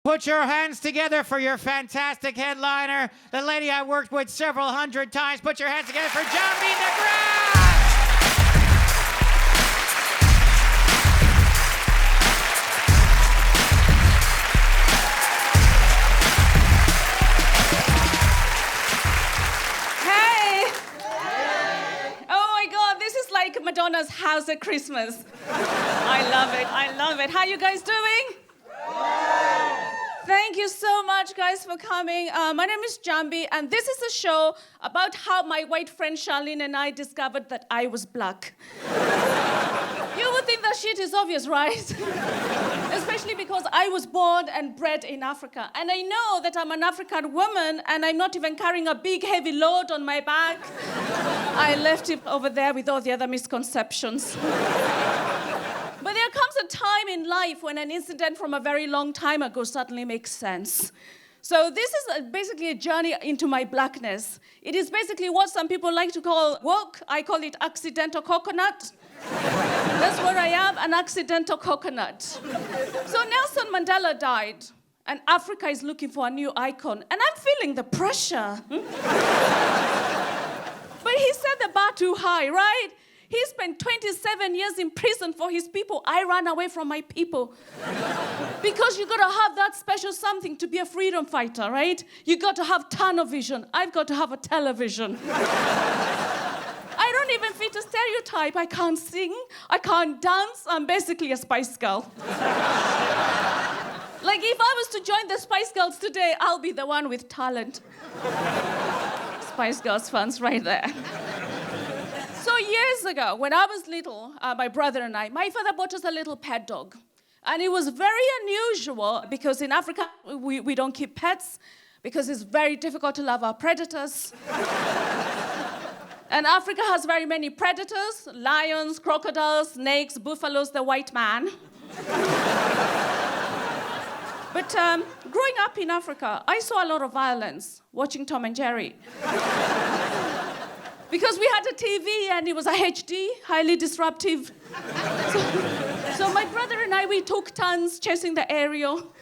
Put your hands together for your fantastic headliner, the lady I worked with several hundred times. Put your hands together for Njambi McGrath! Like Madonna's house at Christmas. I love it. I love it. How you guys doing? Thank you so much, guys, for coming. My name is Njambi, and this is a show about how my white friend Charlene and I discovered that I was black. You would think that shit is obvious, right? Especially because I was born and bred in Africa. And I know that I'm an African woman, and I'm not even carrying a big, heavy load on my back. I left it over there with all the other misconceptions. But there comes a time in life when an incident from a very long time ago suddenly makes sense. So this is basically a journey into my blackness. It is basically what some people like to call woke. I call it accidental coconut. That's where I am, an accidental coconut. So Nelson Mandela died, and Africa is looking for a new icon, and I'm feeling the pressure. But he set the bar too high, right? He spent 27 years in prison for his people. I ran away from my people. Because you gotta have that special something to be a freedom fighter, right? You got to have tunnel vision. I've got to have a television. I don't even fit a stereotype. I can't sing, I can't dance. I'm basically a Spice Girl. Like if I was to join the Spice Girls today, I'll be the one with talent. Spice Girls fans right there. So years ago, when I was little, my brother and I, my father bought us a little pet dog. And it was very unusual because in Africa, we don't keep pets because it's very difficult to love our predators. And Africa has very many predators: lions, crocodiles, snakes, buffaloes, the white man. But growing up in Africa, I saw a lot of violence watching Tom and Jerry. Because we had a TV and it was a HD, highly disruptive. So my brother and I, we took turns chasing the aerial.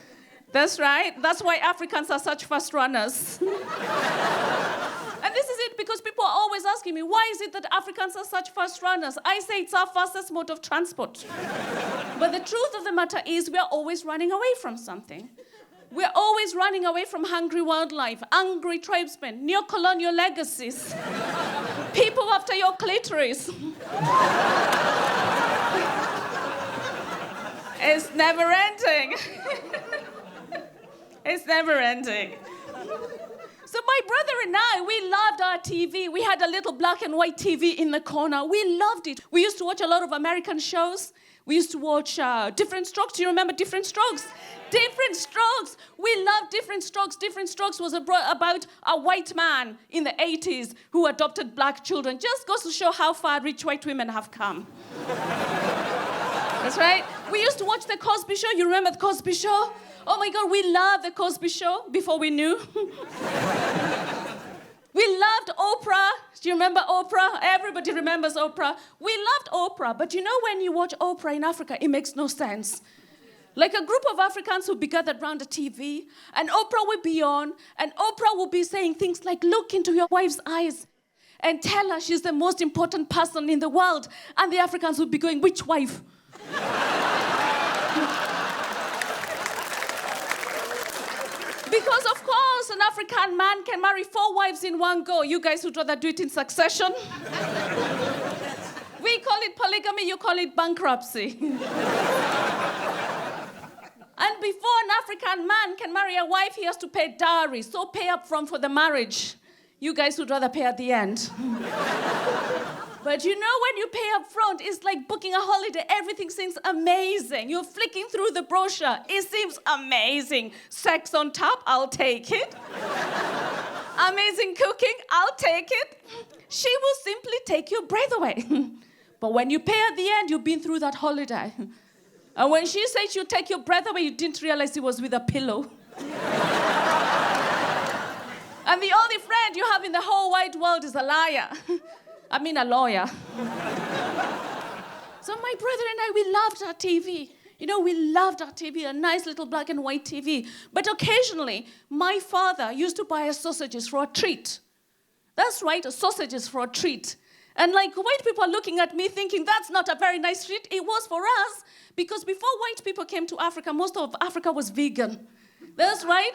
That's right. That's why Africans are such fast runners. And this is it because people are always asking me, why is it that Africans are such fast runners? I say it's our fastest mode of transport. But the truth of the matter is we are always running away from something. We're always running away from hungry wildlife, angry tribesmen, neo-colonial legacies, people after your clitoris. It's never ending. It's never ending. So my brother and I, we loved our TV. We had a little black and white TV in the corner. We loved it. We used to watch a lot of American shows. We used to watch Different Strokes. Do you remember Different Strokes? Different Strokes. We loved Different Strokes. Different Strokes was about a white man in the 80s who adopted black children. Just goes to show how far rich white women have come. That's right. We used to watch The Cosby Show. You remember The Cosby Show? Oh my God, we loved The Cosby Show before we knew. We loved Oprah. Do you remember Oprah? Everybody remembers Oprah. We loved Oprah, but you know when you watch Oprah in Africa, it makes no sense. Like a group of Africans would be gathered around a TV, and Oprah would be on, and Oprah would be saying things like, look into your wife's eyes and tell her she's the most important person in the world. And the Africans would be going, which wife? Because, of course, an African man can marry 4 wives in one go. You guys would rather do it in succession. We call it polygamy, you call it bankruptcy. And before an African man can marry a wife, he has to pay dowry, so pay up front for the marriage. You guys would rather pay at the end. But you know when you pay up front, it's like booking a holiday. Everything seems amazing. You're flicking through the brochure. It seems amazing. Sex on top, I'll take it. Amazing cooking, I'll take it. She will simply take your breath away. But when you pay at the end, you've been through that holiday. And when she said she'll take your breath away, you didn't realize it was with a pillow. And the only friend you have in the whole wide world is a liar. A lawyer. So my brother and I, we loved our TV. You know, we loved our TV, a nice little black and white TV. But occasionally, my father used to buy us sausages for a treat. That's right, sausages for a treat. And like white people are looking at me thinking that's not a very nice treat. It was for us because before white people came to Africa, most of Africa was vegan. That's right.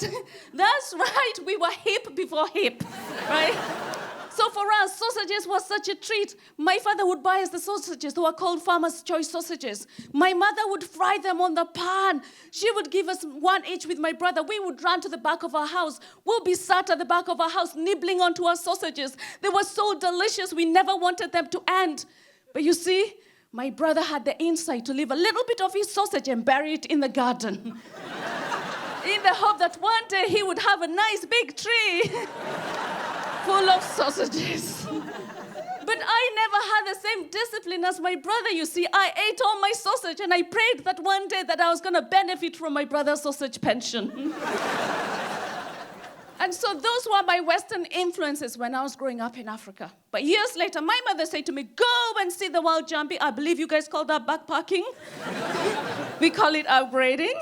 That's right. We were hip before hip, right? So for us, sausages was such a treat. My father would buy us the sausages. They were called Farmer's Choice sausages. My mother would fry them on the pan. She would give us one each with my brother. We would run to the back of our house. We'll be sat at the back of our house nibbling onto our sausages. They were so delicious. We never wanted them to end. But you see, my brother had the insight to leave a little bit of his sausage and bury it in the garden. In the hope that one day he would have a nice big tree full of sausages. But I never had the same discipline as my brother, you see. I ate all my sausage and I prayed that one day that I was going to benefit from my brother's sausage pension. And so those were my Western influences when I was growing up in Africa. But years later, my mother said to me, go and see the wild Njambi. I believe you guys call that backpacking. We call it upgrading.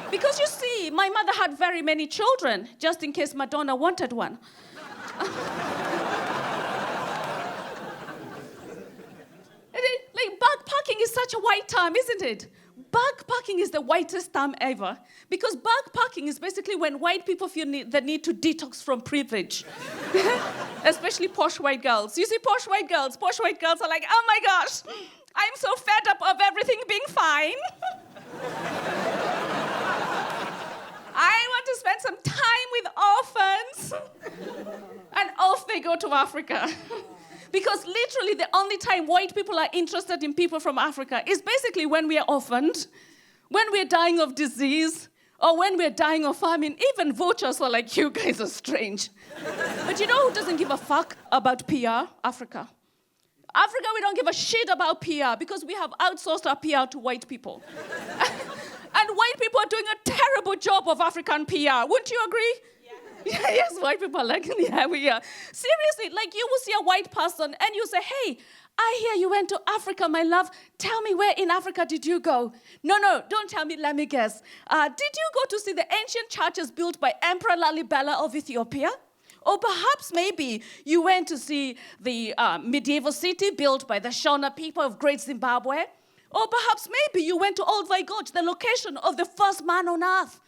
Because you see, my mother had very many children, just in case Madonna wanted one. Like backpacking is such a white term, isn't it? Backpacking is the whitest term ever. Because backpacking is basically when white people feel the need to detox from privilege. Especially posh white girls. You see posh white girls are like, oh my gosh, I'm so fed up of everything being fine. I want to spend some time with orphans. And off they go to Africa. Because literally the only time white people are interested in people from Africa is basically when we are orphaned, when we're dying of disease, or when we're dying of famine. Even vultures are like, you guys are strange. But you know who doesn't give a fuck about PR? Africa. Africa, we don't give a shit about PR because we have outsourced our PR to white people. And white people are doing a terrible job of African PR. Wouldn't you agree? Yeah. Yes, white people are like, yeah, we are. Seriously, like you will see a white person and you say, hey, I hear you went to Africa, my love. Tell me, where in Africa did you go? No, don't tell me, let me guess. Did you go to see the ancient churches built by Emperor Lalibela of Ethiopia? Or perhaps maybe you went to see the medieval city built by the Shona people of Great Zimbabwe? Or perhaps maybe you went to Old Gorge, the location of the first man on earth.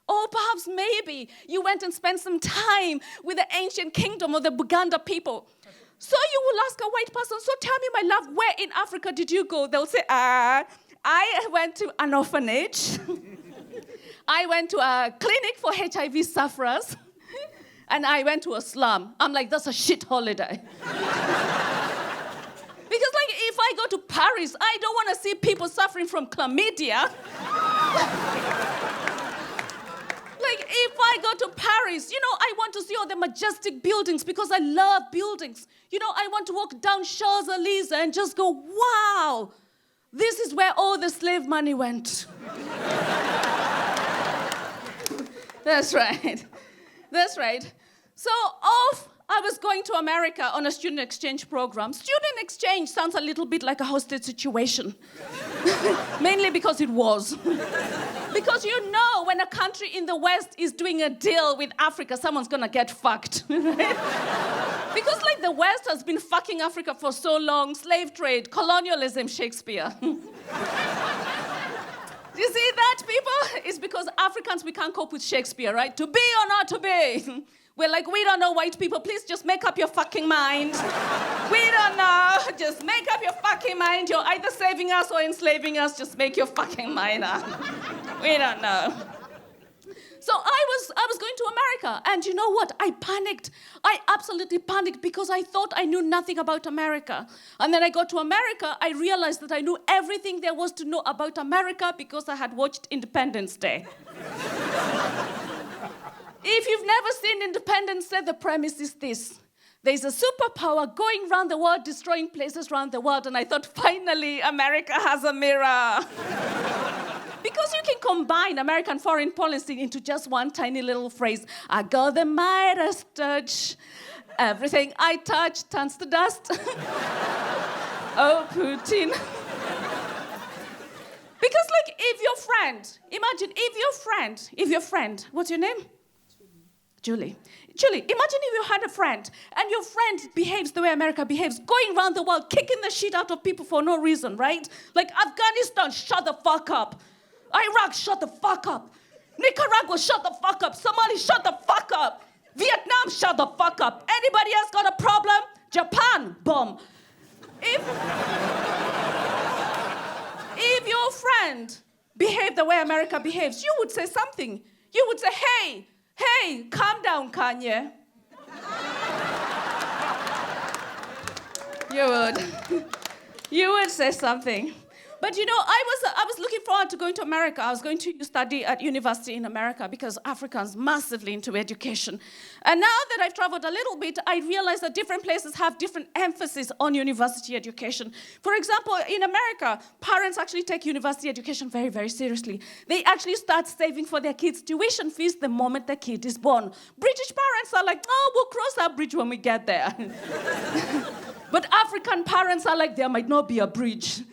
Or perhaps maybe you went and spent some time with the ancient kingdom of the Buganda people. So you will ask a white person, so tell me, my love, where in Africa did you go? They'll say, I went to an orphanage. I went to a clinic for HIV sufferers. And I went to a slum. I'm like, that's a shit holiday. Because like, if I go to Paris, I don't want to see people suffering from chlamydia. Like, if I go to Paris, I want to see all the majestic buildings because I love buildings. I want to walk down Champs-Élysées and just go, wow, this is where all the slave money went. That's right. That's right. So off I was going to America on a student exchange program. Student exchange sounds a little bit like a hostage situation. Mainly because it was. Because when a country in the West is doing a deal with Africa, someone's gonna get fucked. Right? Because the West has been fucking Africa for so long. Slave trade, colonialism, Shakespeare. You see that, people? It's because Africans, we can't cope with Shakespeare, right? To be or not to be. We're like, we don't know, white people. Please just make up your fucking mind. We don't know. Just make up your fucking mind. You're either saving us or enslaving us. Just make your fucking mind up. We don't know. So I was going to America, and you know what? I panicked. I absolutely panicked because I thought I knew nothing about America. And then I got to America, I realized that I knew everything there was to know about America because I had watched Independence Day. If you've never seen Independence Day, the premise is this. There's a superpower going around the world, destroying places around the world, and I thought, finally, America has a mirror. Because you can combine American foreign policy into just one tiny little phrase. I got the Midas touch. Everything I touch turns to dust. Oh, Putin. Because like if your friend, imagine if your friend, what's your name? Julie, imagine if you had a friend and your friend behaves the way America behaves, going around the world, kicking the shit out of people for no reason, right? Like Afghanistan, shut the fuck up. Iraq, shut the fuck up. Nicaragua, shut the fuck up. Somalia, shut the fuck up. Vietnam, shut the fuck up. Anybody else got a problem? Japan, bomb. If your friend behaved the way America behaves, you would say something. You would say, hey, calm down, Kanye. You would say something. But you know, I was looking forward to going to America. I was going to study at university in America because Africans massively into education. And now that I've traveled a little bit, I realize that different places have different emphasis on university education. For example, in America, parents actually take university education very, very seriously. They actually start saving for their kids' tuition fees the moment the kid is born. British parents are like, oh, we'll cross that bridge when we get there. But African parents are like, there might not be a bridge.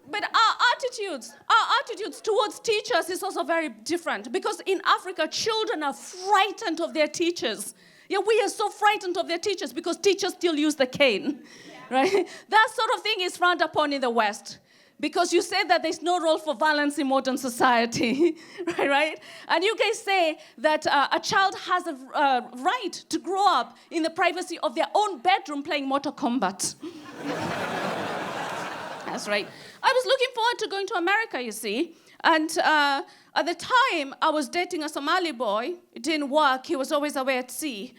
But our attitudes towards teachers is also very different, because in Africa, children are frightened of their teachers. Yeah, we are so frightened of their teachers because teachers still use the cane, right? That sort of thing is frowned upon in the West, because you say that there's no role for violence in modern society, right? And you guys say that a child has a right to grow up in the privacy of their own bedroom playing Mortal Kombat. That's right. I was looking forward to going to America, you see. And at the time, I was dating a Somali boy. It didn't work. He was always away at sea.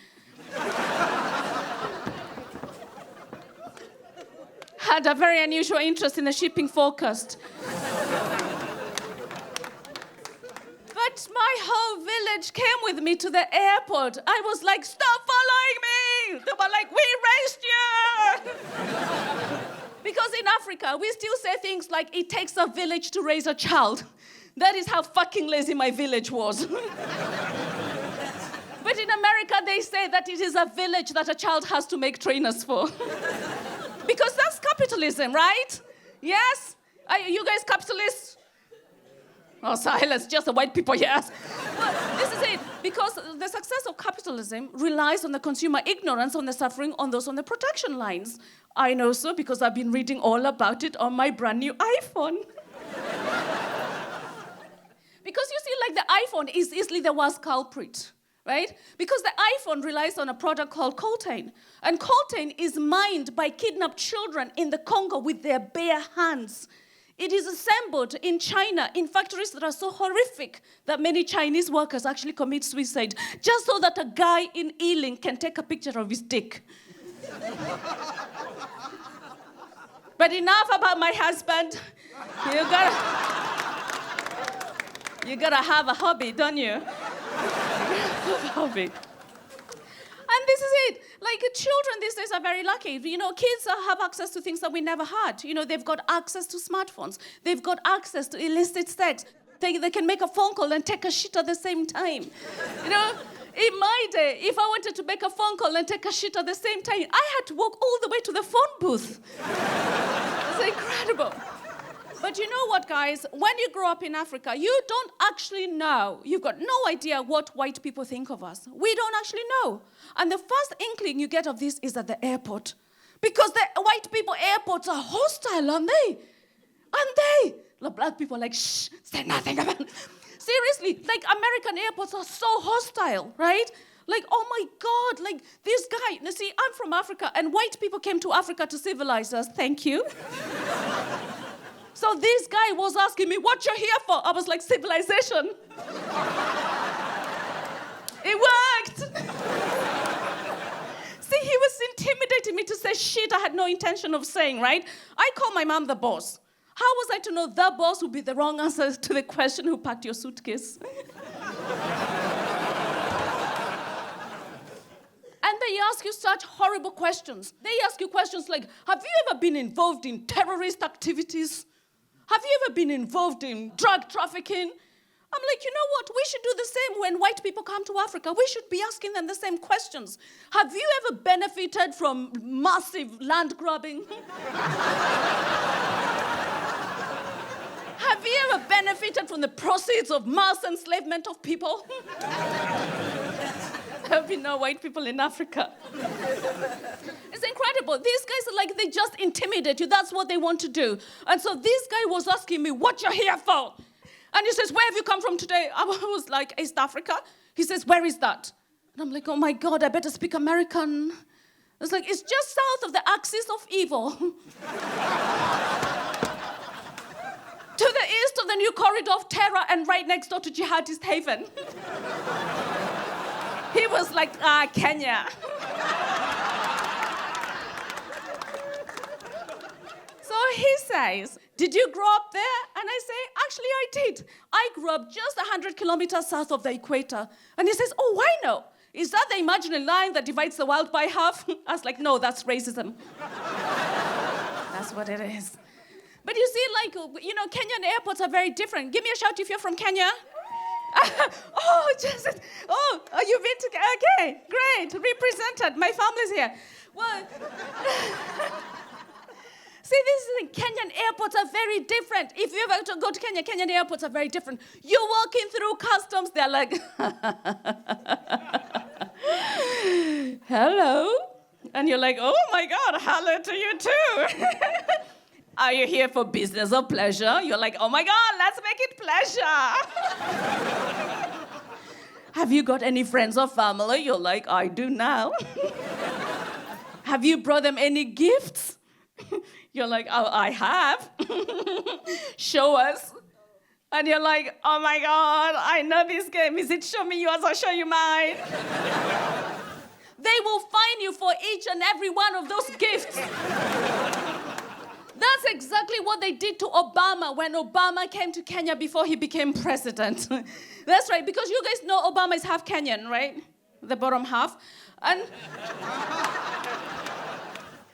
Had a very unusual interest in the shipping forecast. But my whole village came with me to the airport. I was like, stop following me! They were like, we raised you! Because in Africa, we still say things like, it takes a village to raise a child. That is how fucking lazy my village was. But in America, they say that it is a village that a child has to make trainers for. Because that's capitalism, right? Yes? Are you guys capitalists? Oh, silence, just the white people, yes. But this is it. Because the success of capitalism relies on the consumer ignorance, on the suffering, on those on the production lines. I know so because I've been reading all about it on my brand new iPhone. Because you see, like, the iPhone is easily the worst culprit, right? Because the iPhone relies on a product called coltan. And coltan is mined by kidnapped children in the Congo with their bare hands. It is assembled in China in factories that are so horrific that many Chinese workers actually commit suicide just so that a guy in Ealing can take a picture of his dick. But enough about my husband. You gotta have a hobby, don't you? Hobby. And this is it. Like, children these days are very lucky. You know, kids have access to things that we never had. You know, they've got access to smartphones. They've got access to illicit sex. They can make a phone call and take a shit at the same time. You know, in my day, if I wanted to make a phone call and take a shit at the same time, I had to walk all the way to the phone booth. It's incredible. But you know what, guys? When you grow up in Africa, you don't actually know. You've got no idea what white people think of us. We don't actually know. And the first inkling you get of this is at the airport. Because the white people airports are hostile, aren't they? Aren't they? The black people are like, shh, say nothing about it. Seriously, like, American airports are so hostile, right? Like, oh my God, like, this guy, you see, I'm from Africa, and white people came to Africa to civilize us. Thank you. So this guy was asking me, what you here for? I was like, civilization. It worked. See, he was intimidating me to say shit I had no intention of saying, right? I call my mom the boss. How was I to know the boss would be the wrong answer to the question, who packed your suitcase? And they ask you such horrible questions. They ask you questions like, have you ever been involved in terrorist activities? Have you ever been involved in drug trafficking? I'm like, you know what? We should do the same when white people come to Africa. We should be asking them the same questions. Have you ever benefited from massive land grabbing? Have you ever benefited from the proceeds of mass enslavement of people? There have been no white people in Africa. It's incredible. These guys are like, they just intimidate you. That's what they want to do. And so this guy was asking me, what you're here for? And he says, where have you come from today? I was like, East Africa. He says, where is that? And I'm like, oh my God, I better speak American. It's like, it's just south of the axis of evil. To the east of the new corridor of terror and right next door to jihadist haven. He was like, Kenya. So he says, did you grow up there? And I say, actually, I did. I grew up just 100 kilometers south of the equator. And he says, oh, why no? Is that the imaginary line that divides the world by half? I was like, no, that's racism. That's what it is. But you see, like, you know, Kenyan airports are very different. Give me a shout if you're from Kenya. Oh, just, oh, you've been to, okay, great, represented. My family's here. Well, see, this is the Kenyan airports are very different. If you ever go to Kenya, Kenyan airports are very different. You're walking through customs, they're like, hello. And you're like, oh my God, hello to you too. Are you here for business or pleasure? You're like, oh my God, let's make it pleasure. Have you got any friends or family? You're like, I do now. Have you brought them any gifts? You're like, oh, I have. Show us. And you're like, oh my God, I know this game. Is it show me yours or show you mine? They will fine you for each and every one of those gifts. That's exactly what they did to Obama when Obama came to Kenya before he became president. That's right, because you guys know Obama is half Kenyan, right? The bottom half. And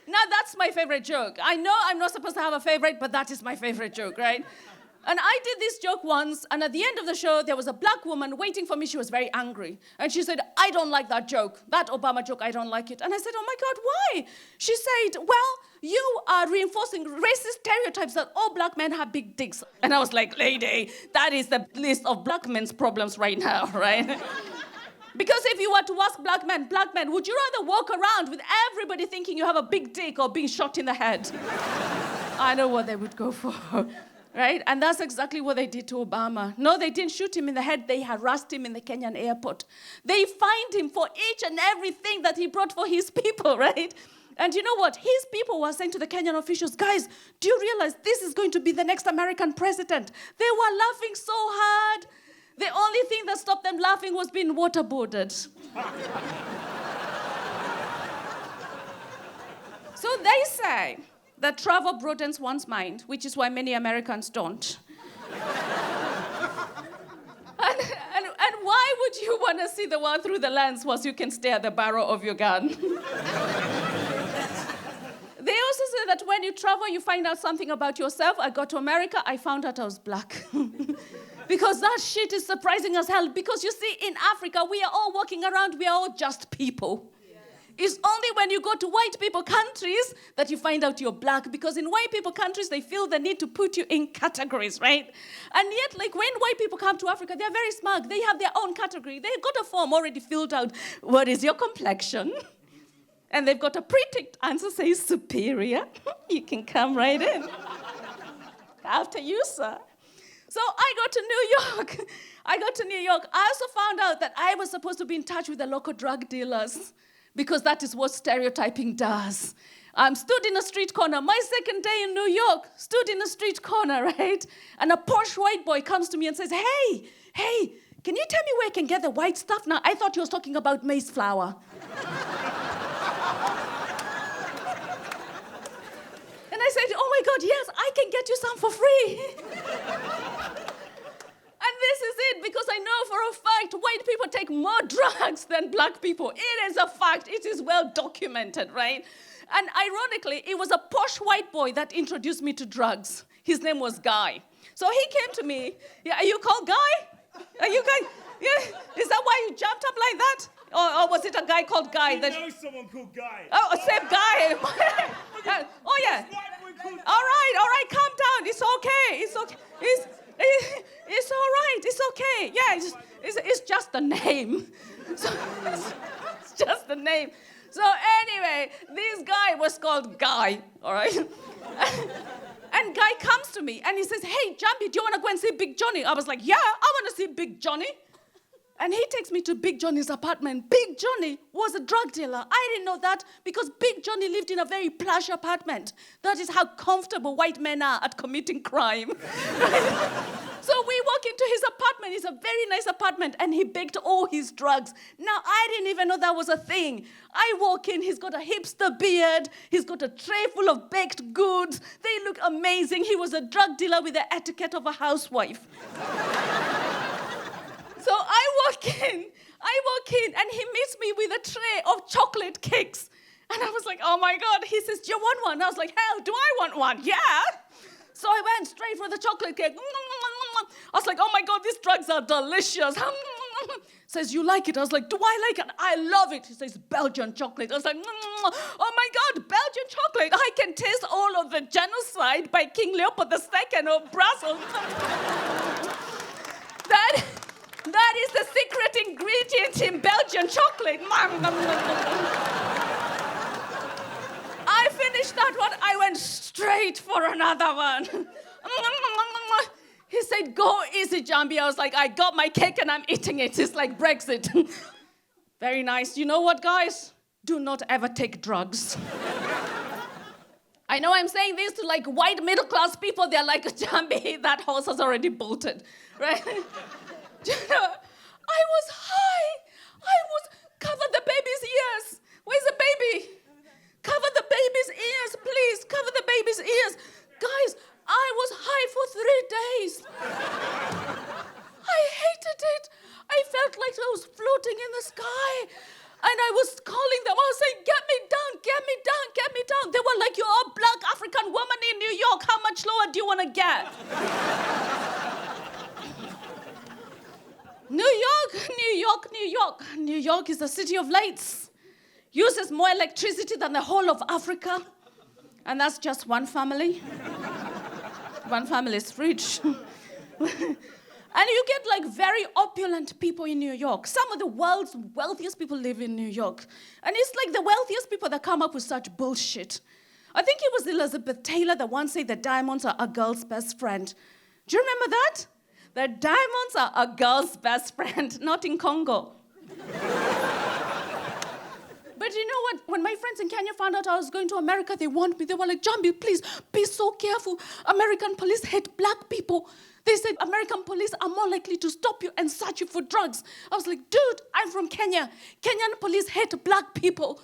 now that's my favorite joke. I know I'm not supposed to have a favorite, but that is my favorite joke, right? And I did this joke once, and at the end of the show, there was a black woman waiting for me. She was very angry. And she said, I don't like that joke. That Obama joke, I don't like it. And I said, oh my God, why? She said, well, you are reinforcing racist stereotypes that all black men have big dicks. And I was like, lady, that is the list of black men's problems right now, right? Because if you were to ask black men, would you rather walk around with everybody thinking you have a big dick or being shot in the head? I know what they would go for. Right? And that's exactly what they did to Obama. No, they didn't shoot him in the head. They harassed him in the Kenyan airport. They fined him for each and everything that he brought for his people, right? And you know what? His people were saying to the Kenyan officials, guys, do you realize this is going to be the next American president? They were laughing so hard. The only thing that stopped them laughing was being waterboarded. So they say that travel broadens one's mind, which is why many Americans don't. And why would you want to see the world through the lens once you can stare at the barrel of your gun? They also say that when you travel, you find out something about yourself. I got to America, I found out I was black. Because that shit is surprising as hell. Because you see, in Africa, we are all walking around, we are all just people. It's only when you go to white people countries that you find out you're black, because in white people countries, they feel the need to put you in categories, right? And yet, like, when white people come to Africa, they're very smart. They have their own category. They've got a form already filled out. What is your complexion? And they've got a pre-ticked answer, says superior. You can come right in. After you, sir. So I got to New York. I also found out that I was supposed to be in touch with the local drug dealers, because that is what stereotyping does. Stood in a street corner. My second day in New York, stood in a street corner, right? And a posh white boy comes to me and says, hey, can you tell me where I can get the white stuff? Now, I thought he was talking about maize flour. And I said, oh my God, yes, I can get you some for free. And this is it, because I know for a fact white people take more drugs than black people. It is a fact. It is well documented, right? And ironically, it was a posh white boy that introduced me to drugs. His name was Guy. So he came to me. Yeah, are you called Guy? Are you guys? Yeah. Is that why you jumped up like that? Or was it a guy called Guy? I know someone called Guy. Oh, same guy. Oh yeah. All right, calm down. It's okay. It's okay. It's all right. It's okay. Yeah, it's just the name. So, it's just the name. So anyway, this guy was called Guy, all right? And Guy comes to me and he says, hey, Njambi, do you want to go and see Big Johnny? I was like, yeah, I want to see Big Johnny. And he takes me to Big Johnny's apartment. Big Johnny was a drug dealer. I didn't know that because Big Johnny lived in a very plush apartment. That is how comfortable white men are at committing crime. So we walk into his apartment. It's a very nice apartment, and he baked all his drugs. Now, I didn't even know that was a thing. I walk in, he's got a hipster beard. He's got a tray full of baked goods. They look amazing. He was a drug dealer with the etiquette of a housewife. So I walk in, and he meets me with a tray of chocolate cakes. And I was like, oh my God. He says, do you want one? I was like, hell, do I want one? Yeah. So I went straight for the chocolate cake. I was like, oh my God, these drugs are delicious. Says, you like it? I was like, do I like it? I love it. He says, Belgian chocolate. I was like, oh my God, Belgian chocolate. I can taste all of the genocide by King Leopold II of Brussels. That is the secret ingredient in Belgian chocolate. I finished that one. I went straight for another one. He said, go easy, Njambi. I was like, I got my cake and I'm eating it. It's like Brexit. Very nice. You know what, guys? Do not ever take drugs. I know I'm saying this to like white middle-class people. They're like, Njambi, that horse has already bolted, right? I was high. Cover the baby's ears. Where's the baby? Cover the baby's ears, please. Cover the baby's ears. Guys, I was high for 3 days. I hated it. I felt like I was floating in the sky. And I was calling them. I was saying, get me down, get me down, get me down. They were like, you're a black African woman in New York. How much lower do you want to get? New York. New York is a city of lights. Uses more electricity than the whole of Africa. And that's just one family. One family is rich. And you get like very opulent people in New York. Some of the world's wealthiest people live in New York. And it's like the wealthiest people that come up with such bullshit. I think it was Elizabeth Taylor that once said that diamonds are a girl's best friend. Do you remember that? That diamonds are a girl's best friend, not in Congo. But you know what? When my friends in Kenya found out I was going to America, they warned me. They were like, Njambi, please, be so careful. American police hate black people. They said American police are more likely to stop you and search you for drugs. I was like, dude, I'm from Kenya. Kenyan police hate black people.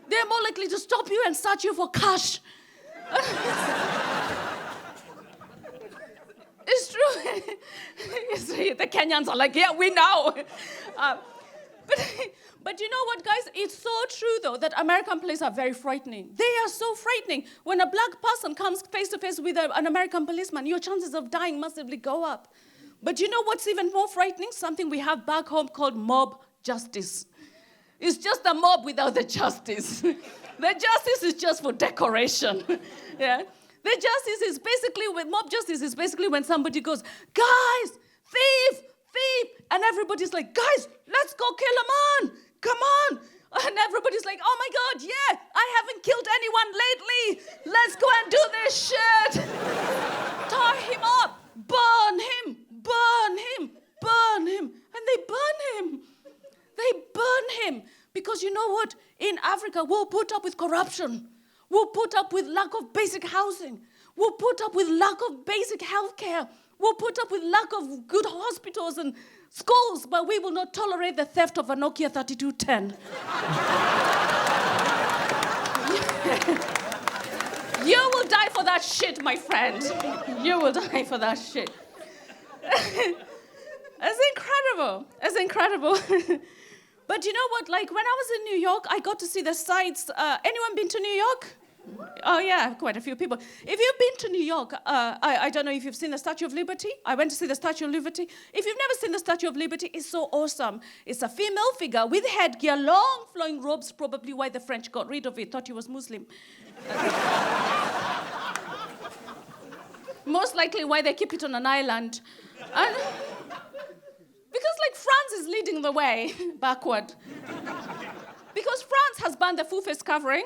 They're more likely to stop you and search you for cash. It's true. You see, the Kenyans are like, yeah, we know. But you know what, guys? It's so true, though, that American police are very frightening. They are so frightening. When a black person comes face-to-face with an American policeman, your chances of dying massively go up. But you know what's even more frightening? Something we have back home called mob justice. It's just a mob without the justice. The justice is just for decoration. Yeah. The justice is basically, mob justice is basically when somebody goes, guys, thief, and everybody's like, guys, let's go kill a man, come on. And everybody's like, oh my God, yeah, I haven't killed anyone lately. Let's go and do this shit. Tie him up, burn him. And they burn him. Because you know what? In Africa, we'll put up with corruption. We'll put up with lack of basic housing. We'll put up with lack of basic health care. We'll put up with lack of good hospitals and schools, but we will not tolerate the theft of a Nokia 3210. You will die for that shit, my friend. You will die for that shit. It's incredible. But you know what? Like when I was in New York, I got to see the sights. Anyone been to New York? Oh, yeah, quite a few people. If you've been to New York, I don't know if you've seen the Statue of Liberty. I went to see the Statue of Liberty. If you've never seen the Statue of Liberty, it's so awesome. It's a female figure with headgear, long flowing robes, probably why the French got rid of it, thought he was Muslim. Most likely why they keep it on an island. And because, like, France is leading the way backward. Because France has banned the full face covering,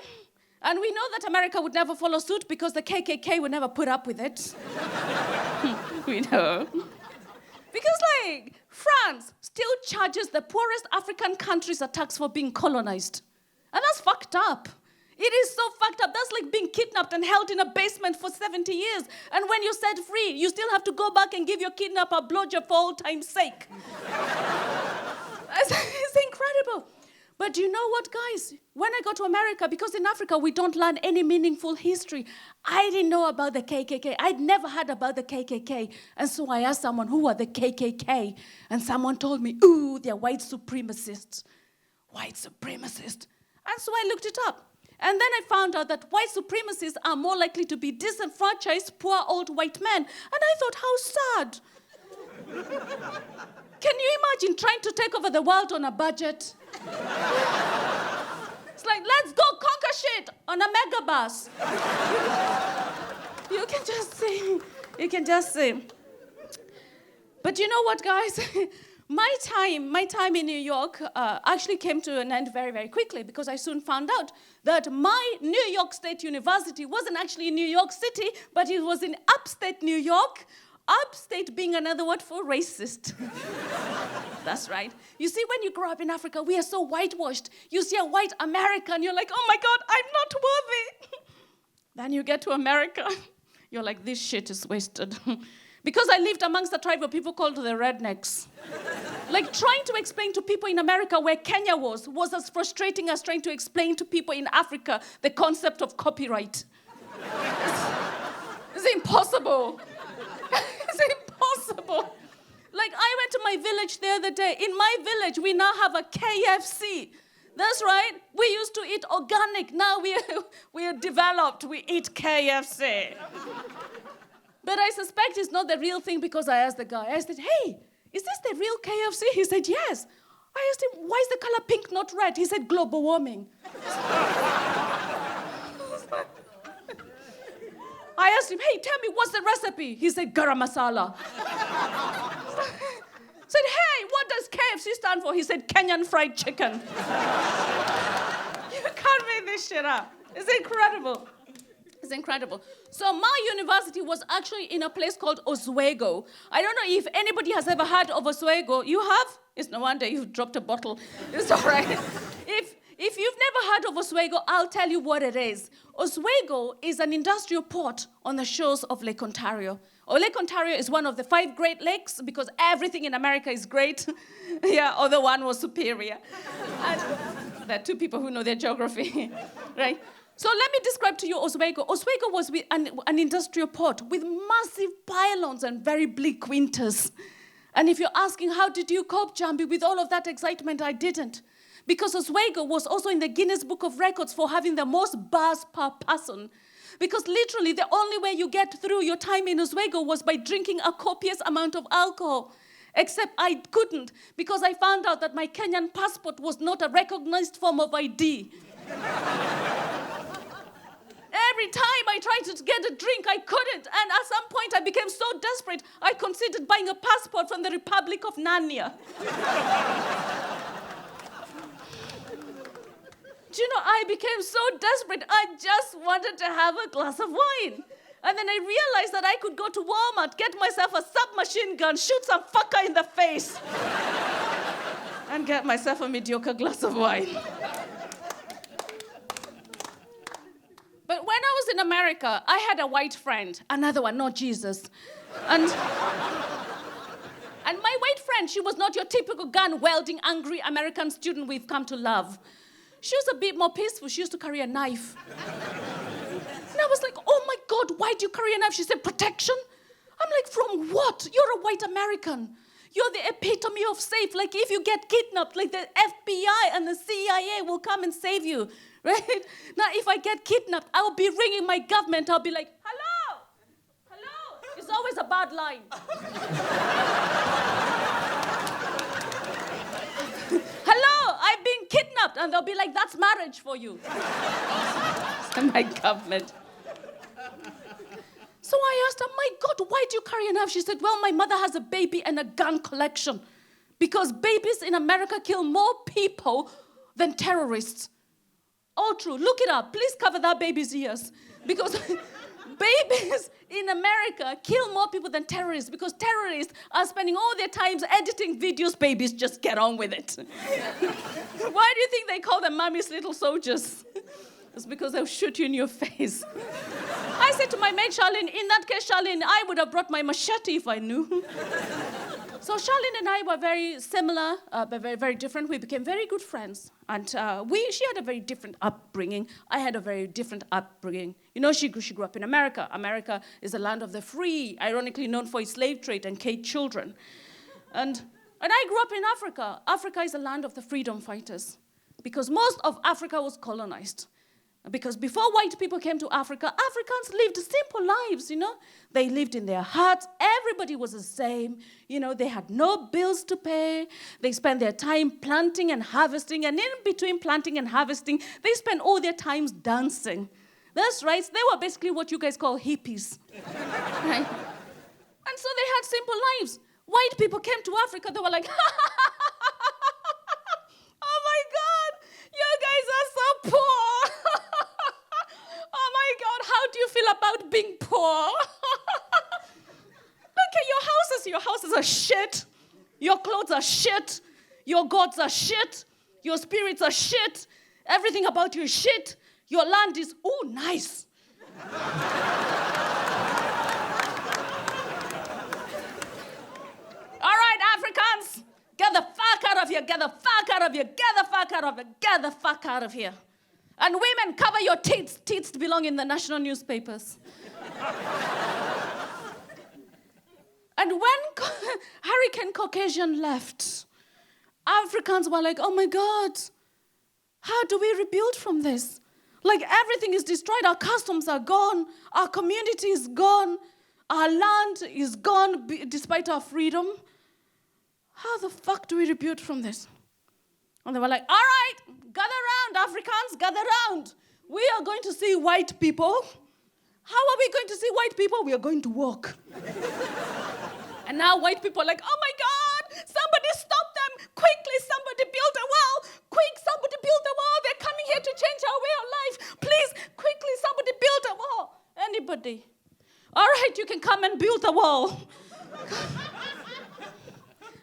and we know that America would never follow suit because the KKK would never put up with it. We know. Because, like, France still charges the poorest African countries a tax for being colonized. And that's fucked up. It is so fucked up. That's like being kidnapped and held in a basement for 70 years. And when you're set free, you still have to go back and give your kidnapper a blowjob for old time's sake. It's incredible. But you know what, guys? When I got to America, because in Africa we don't learn any meaningful history, I didn't know about the KKK. I'd never heard about the KKK. And so I asked someone, who are the KKK? And someone told me, ooh, they're white supremacists. White supremacists. And so I looked it up. And then I found out that white supremacists are more likely to be disenfranchised, poor old white men. And I thought, how sad. Can you imagine trying to take over the world on a budget? It's like, let's go conquer shit on a megabus. You can just see. You can just see. But you know what, guys? My time in New York actually came to an end very, very quickly because I soon found out that my New York State University wasn't actually in New York City, but it was in upstate New York. Upstate being another word for racist. That's right. You see, when you grow up in Africa, we are so whitewashed. You see a white American, you're like, oh my God, I'm not worthy. Then you get to America, you're like, this shit is wasted. Because I lived amongst a tribe of people called the rednecks. Like, trying to explain to people in America where Kenya was as frustrating as trying to explain to people in Africa the concept of copyright. It's impossible. It's impossible. Like, I went to my village the other day. In my village, we now have a KFC. That's right. We used to eat organic. Now we are developed. We eat KFC. But I suspect it's not the real thing because I asked the guy. I said, hey, is this the real KFC? He said, yes. I asked him, why is the color pink, not red? He said, global warming. I asked him, hey, tell me, what's the recipe? He said, garam masala. I said, hey, what does KFC stand for? He said, Kenyan fried chicken. You can't make this shit up. It's incredible. It's incredible. So my university was actually in a place called Oswego. I don't know if anybody has ever heard of Oswego. You have? It's no wonder you dropped a bottle. It's all right. If you've never heard of Oswego, I'll tell you what it is. Oswego is an industrial port on the shores of Lake Ontario. Lake Ontario is one of the 5 Great Lakes because everything in America is great. Yeah, although one was superior. And there are 2 people who know their geography, right? So let me describe to you Oswego. Oswego was an industrial port with massive pylons and very bleak winters. And if you're asking, how did you cope, Njambi, with all of that excitement? I didn't. Because Oswego was also in the Guinness Book of Records for having the most bars per person. Because literally the only way you get through your time in Oswego was by drinking a copious amount of alcohol. Except I couldn't because I found out that my Kenyan passport was not a recognized form of ID. Every time I tried to get a drink, I couldn't. And at some point I became so desperate, I considered buying a passport from the Republic of Narnia. Do you know, I became so desperate, I just wanted to have a glass of wine. And then I realized that I could go to Walmart, get myself a submachine gun, shoot some fucker in the face, and get myself a mediocre glass of wine. But when I was in America, I had a white friend, another one, not Jesus. And my white friend, she was not your typical gun-wielding, angry American student we've come to love. She was a bit more peaceful. She used to carry a knife. And I was like, oh my God, why do you carry a knife? She said, protection. I'm like, from what? You're a white American. You're the epitome of safe. Like, if you get kidnapped, like the FBI and the CIA will come and save you, right? Now, if I get kidnapped, I'll be ringing my government. I'll be like, hello, hello. It's always a bad line. Hello, I've been kidnapped. And they'll be like, that's marriage for you. My government. So I asked her, my God, why do you carry a knife? She said, well, my mother has a baby and a gun collection because babies in America kill more people than terrorists. All true. Look it up. Please cover that baby's ears. Because babies in America kill more people than terrorists because terrorists are spending all their time editing videos. Babies just get on with it. Why do you think they call them mommy's little soldiers? It's because they'll shoot you in your face. I said to my mate Charlene, in that case, Charlene, I would have brought my machete if I knew. So Charlene and I were very similar, but very, very different. We became very good friends. And she had a very different upbringing. I had a very different upbringing. You know, she grew up in America. America is a land of the free, ironically known for its slave trade and caged children. And I grew up in Africa. Africa is a land of the freedom fighters because most of Africa was colonized. Because before white people came to Africa, Africans lived simple lives, you know. They lived in their huts. Everybody was the same. You know, they had no bills to pay. They spent their time planting and harvesting. And in between planting and harvesting, they spent all their times dancing. That's right. They were basically what you guys call hippies. Right? And so they had simple lives. White people came to Africa. They were like, oh, my God, you guys are so poor. Oh my God, how do you feel about being poor? Look at your houses. Your houses are shit. Your clothes are shit. Your gods are shit. Your spirits are shit. Everything about you is shit. Your land is, ooh, nice. All right, Africans, get the fuck out of here. Get the fuck out of here. Get the fuck out of here. Get the fuck out of here. And women, cover your teats. Teats belong in the national newspapers. And when Hurricane Caucasian left, Africans were like, oh my God, how do we rebuild from this? Like everything is destroyed. Our customs are gone. Our community is gone. Our land is gone despite our freedom. How the fuck do we rebuild from this? And they were like, all right, gather round, Africans, gather round. We are going to see white people. How are we going to see white people? We are going to walk. And now white people are like, oh my God, somebody stop them. Quickly, somebody build a wall. Quick, somebody build a wall. They're coming here to change our way of life. Please, quickly, somebody build a wall. Anybody? All right, you can come and build a wall.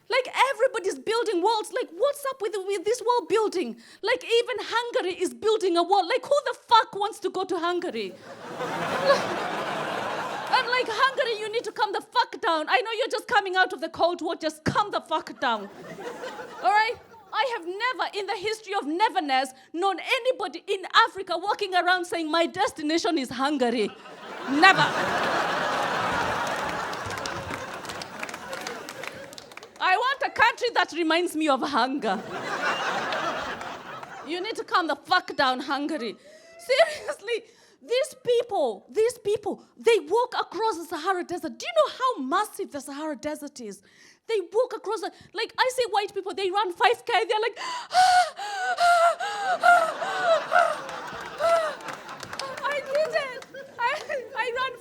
Like everybody's building walls. Like what's up with this wall building? Like even Hungary is building a wall. Like who the fuck wants to go to Hungary? I'm like, Hungary, you need to calm the fuck down. I know you're just coming out of the Cold War. Just calm the fuck down. All right? I have never, in the history of neverness, known anybody in Africa walking around saying, my destination is Hungary. Never. I want a country that reminds me of hunger. You need to calm the fuck down, Hungary. Seriously, these people, they walk across the Sahara Desert. Do you know how massive the Sahara Desert is? They walk across like I see white people, they run 5K, they're like, I did it. I ran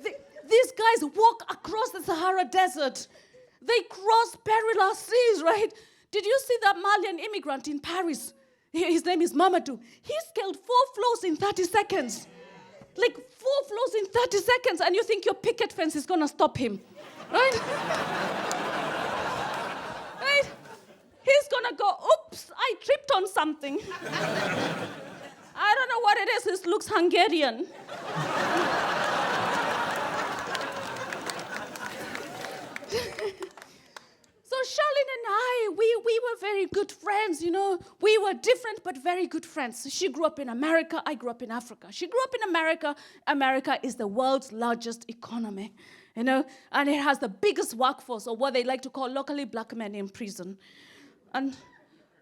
5K. These guys walk across the Sahara Desert. They cross perilous seas, right? Did you see that Malian immigrant in Paris? His name is Mamadou. He scaled 4 floors in 30 seconds. Like 4 floors in 30 seconds, and you think your picket fence is gonna stop him, right? Right? He's gonna go, oops, I tripped on something. I don't know what it is, it looks Hungarian. So Charlene and I, we were very good friends, you know. We were different but very good friends. She grew up in America, I grew up in Africa. She grew up in America. America is the world's largest economy, you know, and it has the biggest workforce, or what they like to call locally black men in prison. And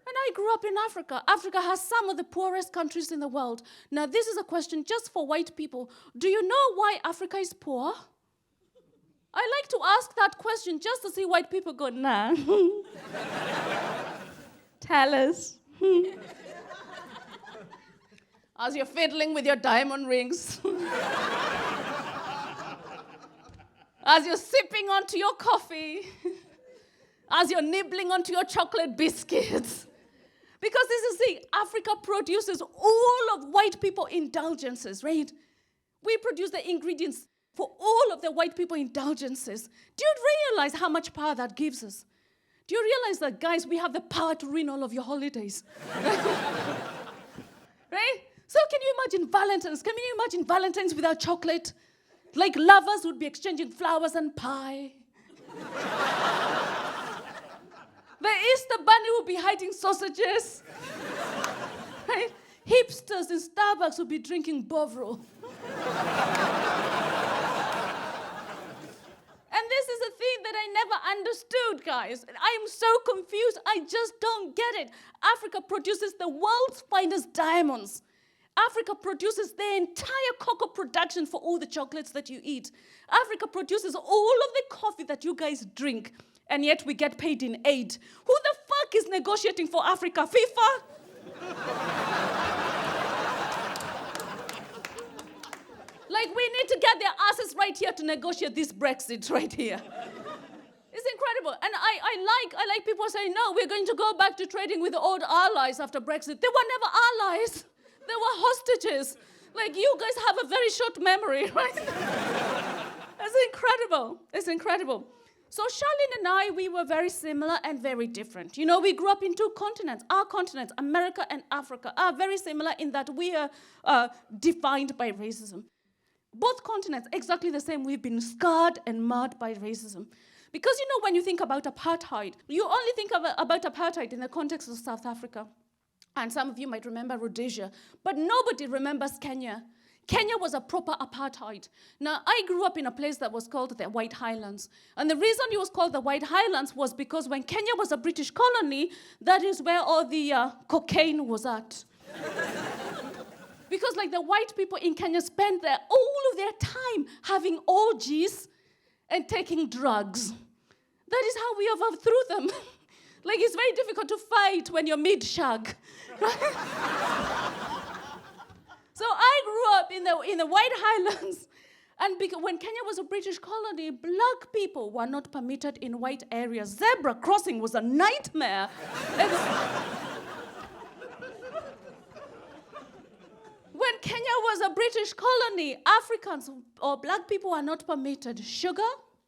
And I grew up in Africa. Africa has some of the poorest countries in the world. Now, this is a question just for white people. Do you know why Africa is poor? I like to ask that question just to see white people go, nah. Tell us. As you're fiddling with your diamond rings. As you're sipping onto your coffee. As you're nibbling onto your chocolate biscuits. Because this is the thing, Africa produces all of white people indulgences, right? We produce the ingredients for all of the white people indulgences. Do you realize how much power that gives us? Do you realize that, guys, we have the power to ruin all of your holidays? Right? So can you imagine Valentine's? Can you imagine Valentine's without chocolate? Like lovers would be exchanging flowers and pie. The Easter bunny will be hiding sausages. Right? Hipsters in Starbucks will be drinking Bovril. And this is a thing that I never understood, guys. I am so confused. I just don't get it. Africa produces the world's finest diamonds. Africa produces the entire cocoa production for all the chocolates that you eat. Africa produces all of the coffee that you guys drink. And yet we get paid in aid. Who the fuck is negotiating for Africa? FIFA? Like, we need to get their asses right here to negotiate this Brexit right here. It's incredible. And I like people saying, no, we're going to go back to trading with the old allies after Brexit. They were never allies. They were hostages. Like, you guys have a very short memory, right? It's incredible. It's incredible. So Charlene and I, we were very similar and very different. You know, we grew up in two continents. Our continents, America and Africa, are very similar in that we are defined by racism. Both continents, exactly the same. We've been scarred and marred by racism. Because, you know, when you think about apartheid, you only think about apartheid in the context of South Africa. And some of you might remember Rhodesia. But nobody remembers Kenya. Kenya was a proper apartheid. Now, I grew up in a place that was called the White Highlands. And the reason it was called the White Highlands was because when Kenya was a British colony, that is where all the cocaine was at. Because like the white people in Kenya spent all of their time having orgies and taking drugs. That is how we overthrew them. Like, it's very difficult to fight when you're mid-shag. Right? So I grew up in the White Highlands, and when Kenya was a British colony, black people were not permitted in white areas. Zebra crossing was a nightmare. When Kenya was a British colony, Africans or black people were not permitted sugar,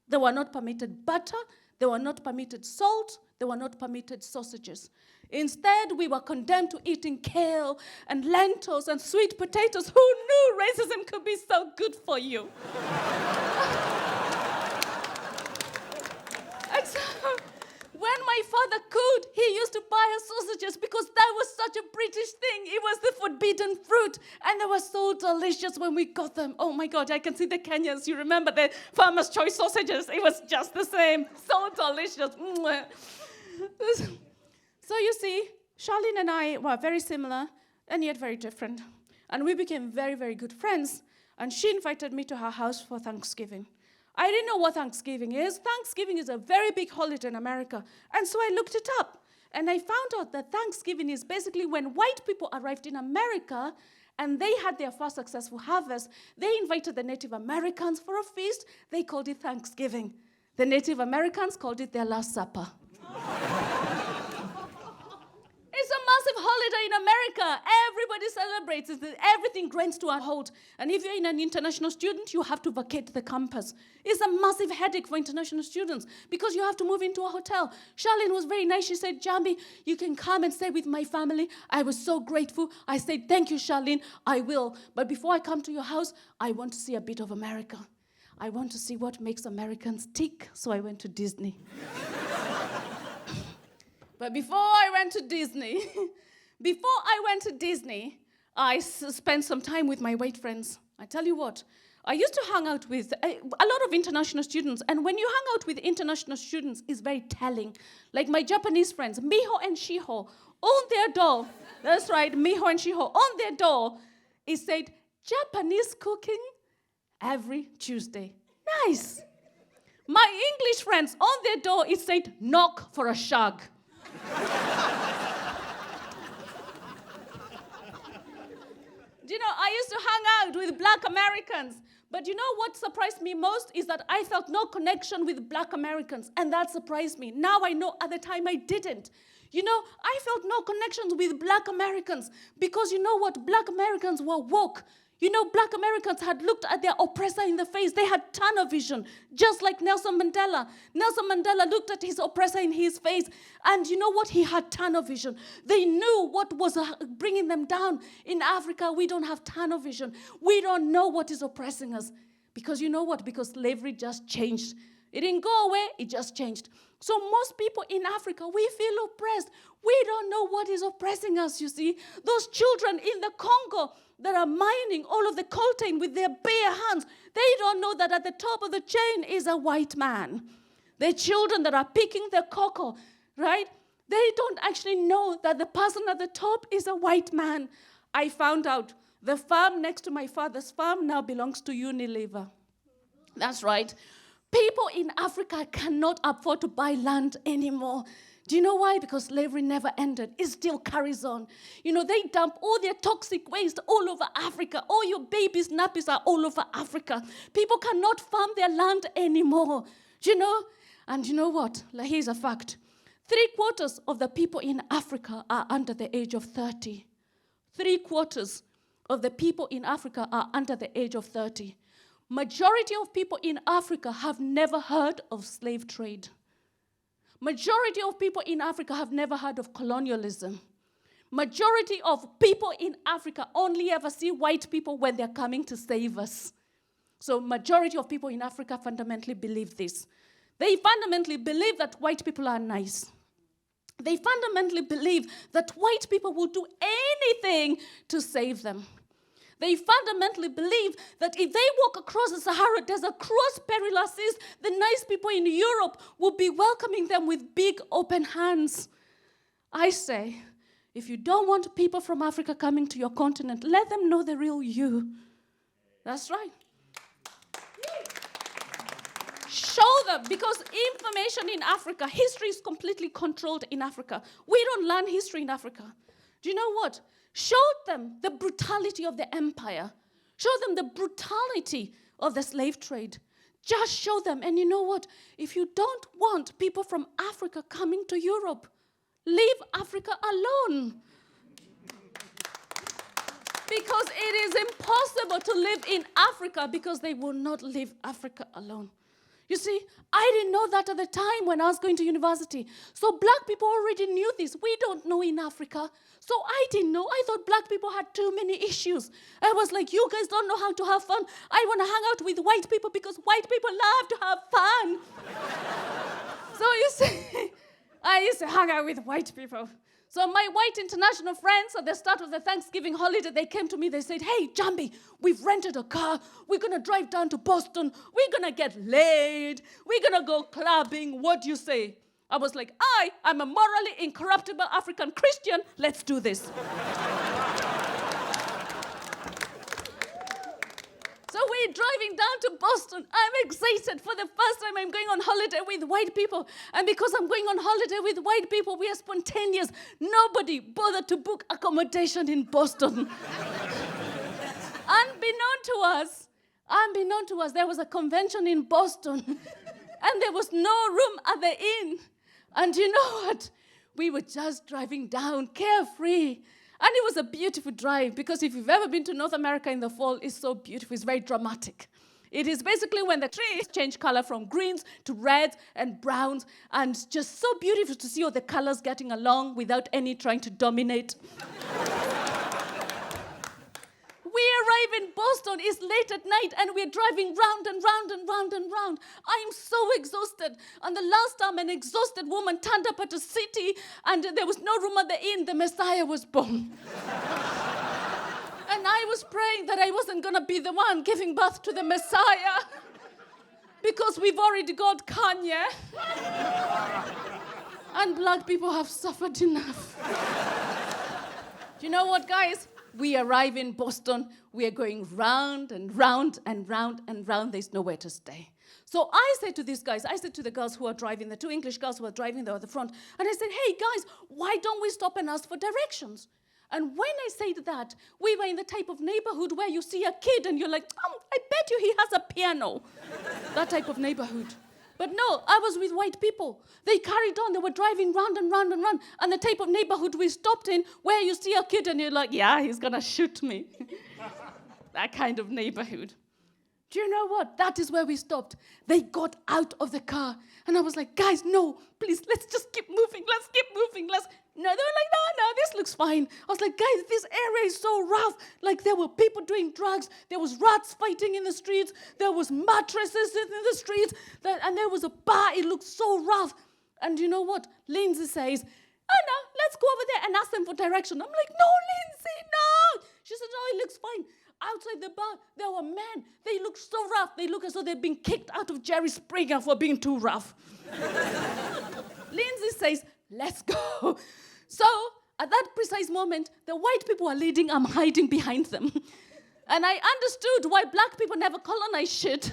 they were not permitted butter, they were not permitted salt, they were not permitted sausages. Instead, we were condemned to eating kale and lentils and sweet potatoes. Who knew racism could be so good for you? And so, when my father could, he used to buy us sausages because that was such a British thing. It was the forbidden fruit, and they were so delicious when we got them. Oh my God, I can see the Kenyans. You remember the Farmer's Choice sausages? It was just the same. So delicious. So you see, Charlene and I were very similar and yet very different. And we became very, very good friends. And she invited me to her house for Thanksgiving. I didn't know what Thanksgiving is. Thanksgiving is a very big holiday in America. And so I looked it up. And I found out that Thanksgiving is basically when white people arrived in America and they had their first successful harvest. They invited the Native Americans for a feast. They called it Thanksgiving. The Native Americans called it their Last Supper. It's a massive holiday in America. Everybody celebrates it. Everything grinds to a halt. And if you're an international student, you have to vacate the campus. It's a massive headache for international students because you have to move into a hotel. Charlene was very nice. She said, Njambi, you can come and stay with my family. I was so grateful. I said, thank you, Charlene. I will. But before I come to your house, I want to see a bit of America. I want to see what makes Americans tick. So I went to Disney. But before I went to Disney, I spent some time with my white friends. I tell you what, I used to hang out with a lot of international students, and when you hang out with international students, it's very telling. Like my Japanese friends, Miho and Shiho, on their door, that's right, Miho and Shiho, on their door, it said, Japanese cooking every Tuesday. Nice. My English friends, on their door, it said, knock for a shag. You know, I used to hang out with black Americans. But you know what surprised me most is that I felt no connection with black Americans. And that surprised me. Now I know at the time I didn't. You know, I felt no connections with black Americans because you know what? Black Americans were woke. You know, black Americans had looked at their oppressor in the face. They had tunnel vision, just like Nelson Mandela. Nelson Mandela looked at his oppressor in his face, and you know what? He had tunnel vision. They knew what was bringing them down. In Africa, we don't have tunnel vision. We don't know what is oppressing us. Because you know what? Because slavery just changed. It didn't go away, it just changed. So most people in Africa, we feel oppressed. We don't know what is oppressing us, you see. Those children in the Congo that are mining all of the coltan with their bare hands, they don't know that at the top of the chain is a white man. The children that are picking the cocoa, right? They don't actually know that the person at the top is a white man. I found out the farm next to my father's farm now belongs to Unilever. That's right. People in Africa cannot afford to buy land anymore. Do you know why? Because slavery never ended. It still carries on. You know, they dump all their toxic waste all over Africa. All your babies' nappies are all over Africa. People cannot farm their land anymore. Do you know? And you know what? Like, here's a fact. 3/4 of the people in Africa are under the age of 30. 3/4 of the people in Africa are under the age of 30. Majority of people in Africa have never heard of slave trade. Majority of people in Africa have never heard of colonialism. Majority of people in Africa only ever see white people when they're coming to save us. So majority of people in Africa fundamentally believe this. They fundamentally believe that white people are nice. They fundamentally believe that white people will do anything to save them. They fundamentally believe that if they walk across the Sahara Desert, cross perilous seas, the nice people in Europe will be welcoming them with big open hands. I say, if you don't want people from Africa coming to your continent, let them know the real you. That's right. Show them, because information in Africa, history is completely controlled in Africa. We don't learn history in Africa. Do you know what? Show them the brutality of the empire. Show them the brutality of the slave trade. Just show them. And you know what? If you don't want people from Africa coming to Europe, leave Africa alone. Because it is impossible to live in Africa because they will not leave Africa alone. You see, I didn't know that at the time when I was going to university. So black people already knew this. We don't know in Africa. So I didn't know. I thought black people had too many issues. I was like, you guys don't know how to have fun. I want to hang out with white people because white people love to have fun. So you see, I used to hang out with white people. So my white international friends, at the start of the Thanksgiving holiday, they came to me, they said, hey, Njambi, we've rented a car. We're going to drive down to Boston. We're going to get laid. We're going to go clubbing. What do you say? I was like, I'm a morally incorruptible African Christian. Let's do this. So we're driving down to Boston. I'm excited. For the first time, I'm going on holiday with white people. And because I'm going on holiday with white people, we are spontaneous. Nobody bothered to book accommodation in Boston. Unbeknown to us, there was a convention in Boston. And there was no room at the inn. And you know what? We were just driving down, carefree. And it was a beautiful drive, because if you've ever been to North America in the fall, it's so beautiful. It's very dramatic. It is basically when the trees change color from greens to reds and browns, and just so beautiful to see all the colors getting along without any trying to dominate. We arrive in Boston, it's late at night, and we're driving round and round and round and round. I'm so exhausted. And the last time an exhausted woman turned up at a city and there was no room at the inn, the Messiah was born. And And I was praying that I wasn't going to be the one giving birth to the Messiah. Because we've already got Kanye. And black people have suffered enough. Do you know what, guys? We arrive in Boston. We are going round and round and round and round. There's nowhere to stay. So I said to these guys, I said to the girls who are driving, the 2 English girls who are driving there at the front, and I said, hey, guys, why don't we stop and ask for directions? And when I said that, we were in the type of neighborhood where you see a kid and you're like, I bet you he has a piano. That type of neighborhood. But no, I was with white people. They carried on. They were driving round and round and round. And the type of neighborhood we stopped in where you see a kid and you're like, yeah, he's going to shoot me. That kind of neighborhood. Do you know what? That is where we stopped. They got out of the car. And I was like, guys, no, please, let's just keep moving. Let's keep moving. No, they were like, no, this looks fine. I was like, guys, this area is so rough. Like, there were people doing drugs. There was rats fighting in the streets. There was mattresses in the streets. And there was a bar. It looked so rough. And you know what? Lindsay says, oh, no, let's go over there and ask them for direction. I'm like, no, Lindsay, no. She said, no, it looks fine. Outside the bar, there were men. They looked so rough. They look as though they'd been kicked out of Jerry Springer for being too rough. Lindsay says, let's go. So, at that precise moment, the white people are leading. I'm hiding behind them. And I understood why black people never colonize shit.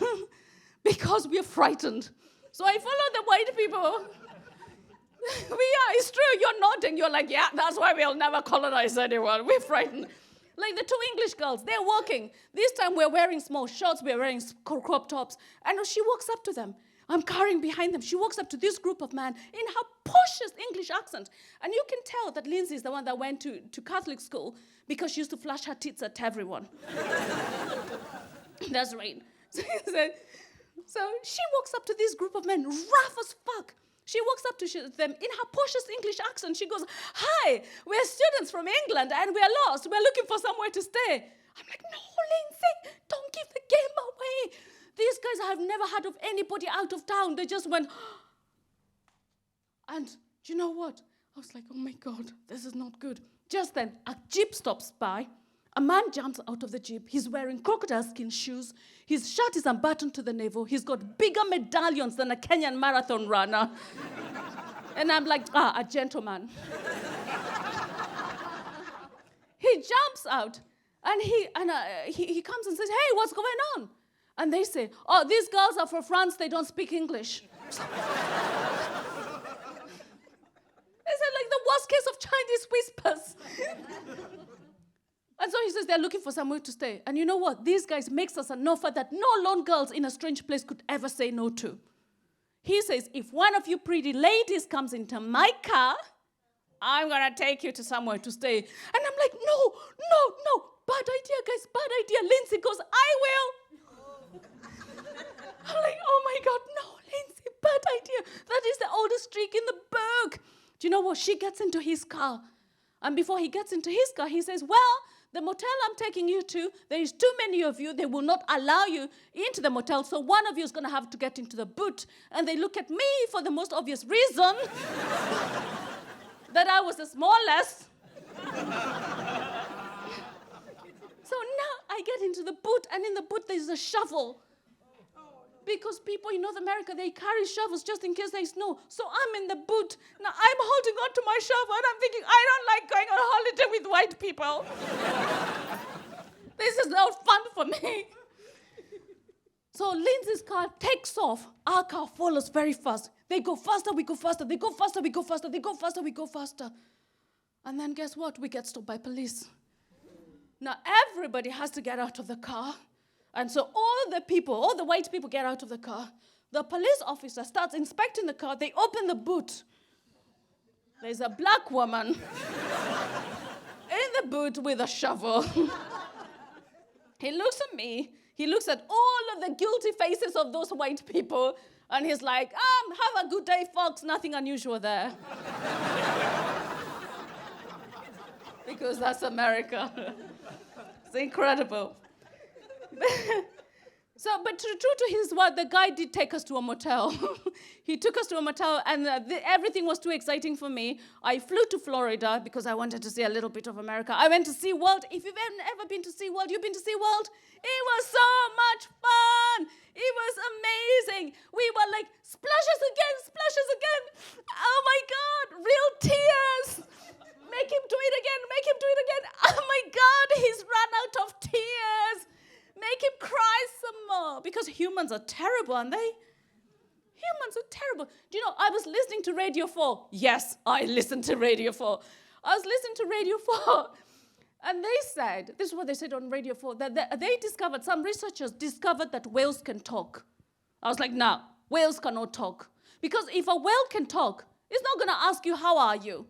Because we're frightened. So I followed the white people. It's true. You're nodding. You're like, yeah, that's why we'll never colonize anyone. We're frightened. Like the 2 English girls, they're walking. This time we're wearing small shorts, we're wearing crop tops. And she walks up to them. I'm carrying behind them. She walks up to this group of men in her poshest English accent. And you can tell that Lindsay is the one that went to Catholic school because she used to flash her tits at everyone. That's right. So she walks up to this group of men, rough as fuck. She walks up to them in her poshest English accent. She goes, hi, we're students from England and we're lost. We're looking for somewhere to stay. I'm like, no, Lindsay, don't give the game away. These guys have never heard of anybody out of town. They just went, and do you know what? I was like, oh my God, this is not good. Just then, a jeep stops by. A man jumps out of the jeep. He's wearing crocodile skin shoes. His shirt is unbuttoned to the navel. He's got bigger medallions than a Kenyan marathon runner. And I'm like, a gentleman. He jumps out, and he comes and says, hey, what's going on? And they say, oh, these girls are from France. They don't speak English. They said, like, the worst case of Chinese whispers. And so he says they're looking for somewhere to stay. And you know what? These guys makes us an offer that no lone girls in a strange place could ever say no to. He says, if one of you pretty ladies comes into my car, I'm going to take you to somewhere to stay. And I'm like, no. Bad idea, guys, bad idea. Lindsay goes, I will. I'm like, oh my God, no, Lindsay, bad idea. That is the oldest streak in the book. Do you know what? She gets into his car. And before he gets into his car, he says, well, the motel I'm taking you to, there is too many of you. They will not allow you into the motel, so one of you is going to have to get into the boot. And they look at me for the most obvious reason that I was the smallest. So now I get into the boot, and in the boot there's a shovel. Because people in North America, they carry shovels just in case there's snow. So I'm in the boot. Now I'm holding on to my shovel, and I'm thinking, I don't like going on holiday with white people. This is not fun for me. So Lindsay's car takes off. Our car follows very fast. They go faster, we go faster. They go faster, we go faster. They go faster, we go faster. And then guess what? We get stopped by police. Now everybody has to get out of the car. And so all the white people get out of the car. The police officer starts inspecting the car. They open the boot. There's a black woman in the boot with a shovel. He looks at me. He looks at all of the guilty faces of those white people. And he's like, have a good day, folks. Nothing unusual there. Because that's America. It's incredible. So, but true to his word, the guy did take us to a motel. He took us to a motel, and everything was too exciting for me. I flew to Florida because I wanted to see a little bit of America. I went to SeaWorld. If you've ever been to SeaWorld, you've been to SeaWorld? It was so much fun. It was amazing. We were like, splashes again. Oh my God, real tears. Make him do it again. Oh my God, he's run out of tears. Make him cry some more. Because humans are terrible, aren't they? Humans are terrible. Do you know, I was listening to Radio 4. Yes, I listened to Radio 4. I was listening to Radio 4. And they said, this is what they said on Radio 4, that they discovered, some researchers discovered that whales can talk. I was like, no, whales cannot talk. Because if a whale can talk, it's not going to ask you, how are you?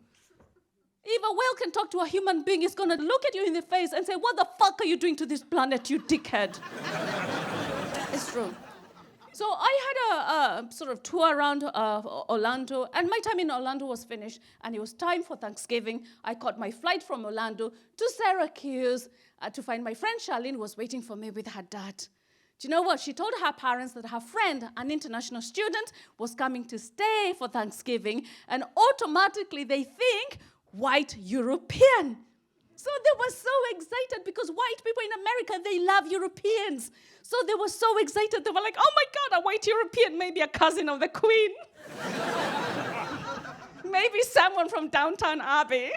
If a whale can talk to a human being, it's going to look at you in the face and say, what the fuck are you doing to this planet, you dickhead? It's true. So I had a sort of tour around Orlando, and my time in Orlando was finished, and it was time for Thanksgiving. I caught my flight from Orlando to Syracuse to find my friend Charlene, who was waiting for me with her dad. Do you know what? She told her parents that her friend, an international student, was coming to stay for Thanksgiving, and automatically they think, white European. So they were so excited because white people in America, they love Europeans. So they were so excited. They were like, oh my God, a white European, maybe a cousin of the Queen. Maybe someone from Downton Abbey.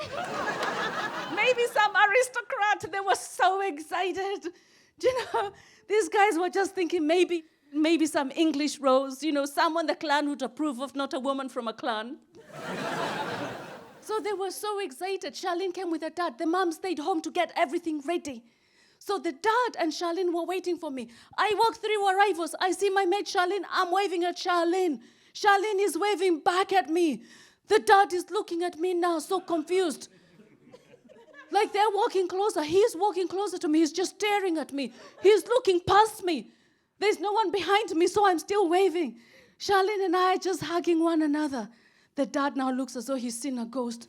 Maybe some aristocrat. They were so excited. Do you know, these guys were just thinking maybe some English rose, you know, someone the clan would approve of, not a woman from a clan. So they were so excited. Charlene came with her dad. The mom stayed home to get everything ready. So the dad and Charlene were waiting for me. I walk through arrivals. I see my mate Charlene. I'm waving at Charlene. Charlene is waving back at me. The dad is looking at me now, so confused. Like they're walking closer. He's walking closer to me. He's just staring at me. He's looking past me. There's no one behind me, so I'm still waving. Charlene and I are just hugging one another. The dad now looks as though he's seen a ghost.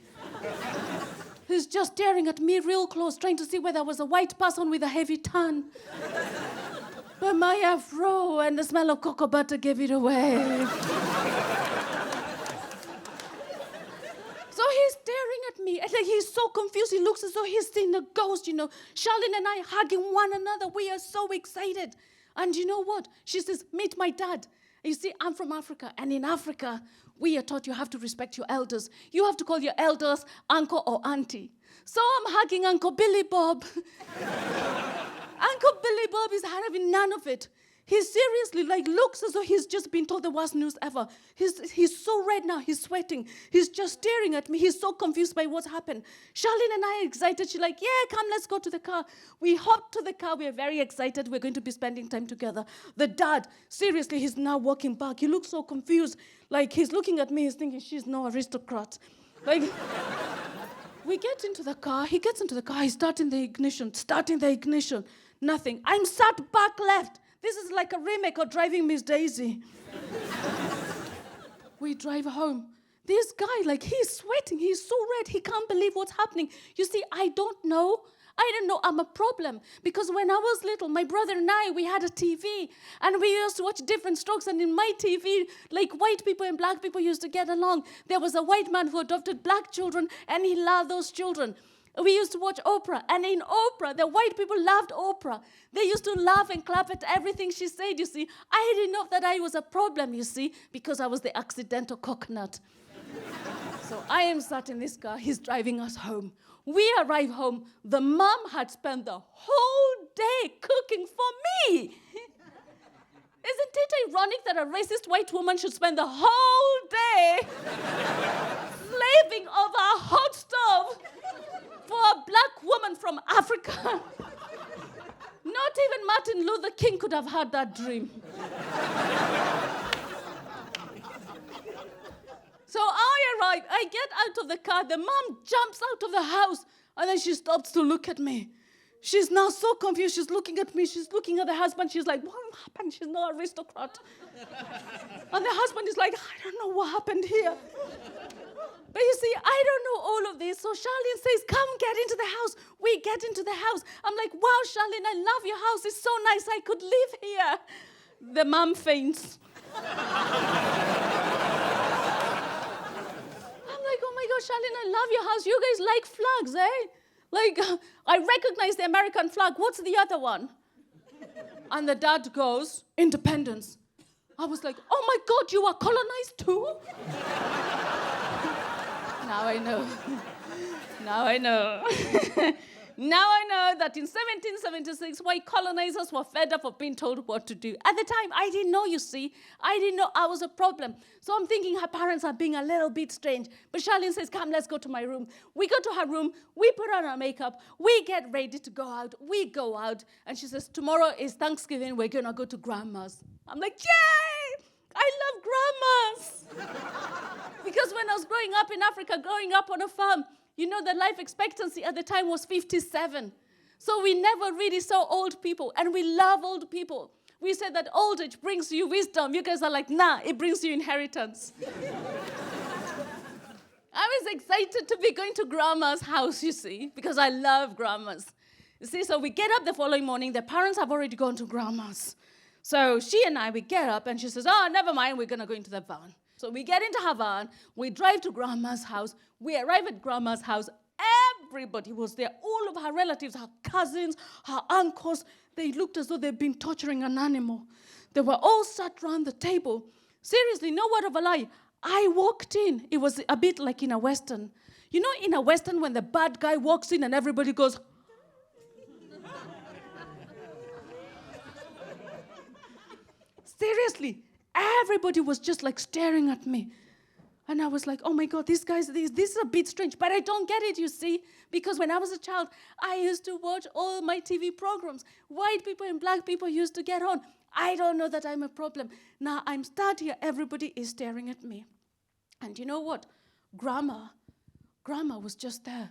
He's just staring at me real close, trying to see whether I was a white person with a heavy tan. But my afro and the smell of cocoa butter gave it away. So he's staring at me, and he's so confused. He looks as though he's seen a ghost, you know. Charlene and I hugging one another. We are so excited. And you know what? She says, meet my dad. You see, I'm from Africa, and in Africa, we are taught you have to respect your elders. You have to call your elders uncle or auntie. So I'm hugging Uncle Billy Bob. Uncle Billy Bob is having none of it. He seriously looks as though he's just been told the worst news ever. He's so red now, he's sweating. He's just staring at me. He's so confused by what's happened. Charlene and I are excited. She's like, yeah, come, let's go to the car. We hop to the car. We're very excited. We're going to be spending time together. The dad, seriously, he's now walking back. He looks so confused. Like, he's looking at me. He's thinking, she's no aristocrat. Like, we get into the car. He gets into the car. He's starting the ignition. Nothing. I'm sat back left. This is like a remake of Driving Miss Daisy. We drive home. This guy, he's sweating. He's so red. He can't believe what's happening. You see, I don't know I'm a problem. Because when I was little, my brother and I, we had a TV. And we used to watch different strokes. And in my TV, white people and black people used to get along. There was a white man who adopted black children, and he loved those children. We used to watch Oprah, and in Oprah, the white people loved Oprah. They used to laugh and clap at everything she said, you see. I didn't know that I was a problem, you see, because I was the accidental coconut. So I am sat in this car. He's driving us home. We arrive home. The mom had spent the whole day cooking for me. Isn't it ironic that a racist white woman should spend the whole day slaving over a hot stove for a black woman from Africa? Not even Martin Luther King could have had that dream. So I arrive, I get out of the car, the mom jumps out of the house, and then she stops to look at me. She's now so confused. She's looking at me. She's looking at the husband. She's like, what happened? She's no aristocrat. And the husband is like, I don't know what happened here. But you see, I don't know all of this. So Charlene says, come get into the house. We get into the house. I'm like, wow, Charlene, I love your house. It's so nice. I could live here. The mom faints. I'm like, oh my God, Charlene, I love your house. You guys like flags, eh? Like, I recognize the American flag. What's the other one? And the dad goes, independence. I was like, oh my God, you are colonized too? Now I know. Now I know. Now I know that in 1776, white colonizers were fed up of being told what to do. At the time, I didn't know, you see. I didn't know I was a problem. So I'm thinking her parents are being a little bit strange. But Charlene says, come, let's go to my room. We go to her room. We put on our makeup. We get ready to go out. We go out. And she says, tomorrow is Thanksgiving. We're going to go to Grandma's. I'm like, yay! I love grandmas. Because when I was growing up in Africa, growing up on a farm, you know, the life expectancy at the time was 57. So we never really saw old people, and we love old people. We said that old age brings you wisdom. You guys are like, nah, it brings you inheritance. I was excited to be going to Grandma's house, you see, because I love grandmas. You see, so we get up the following morning. The parents have already gone to Grandma's. So she and I, we get up, and she says, oh, never mind, we're going to go into the van. So we get into her van, we drive to Grandma's house, we arrive at Grandma's house, everybody was there, all of her relatives, her cousins, her uncles, they looked as though they'd been torturing an animal. They were all sat around the table. Seriously, no word of a lie. I walked in, it was a bit like in a Western. You know, in a Western, when the bad guy walks in and everybody goes, seriously, everybody was just like staring at me. And I was like, oh my God, these guys, this is a bit strange. But I don't get it, you see. Because when I was a child, I used to watch all my TV programs. White people and black people used to get on. I don't know that I'm a problem. Now I'm sat here, everybody is staring at me. And you know what? Grandma was just there.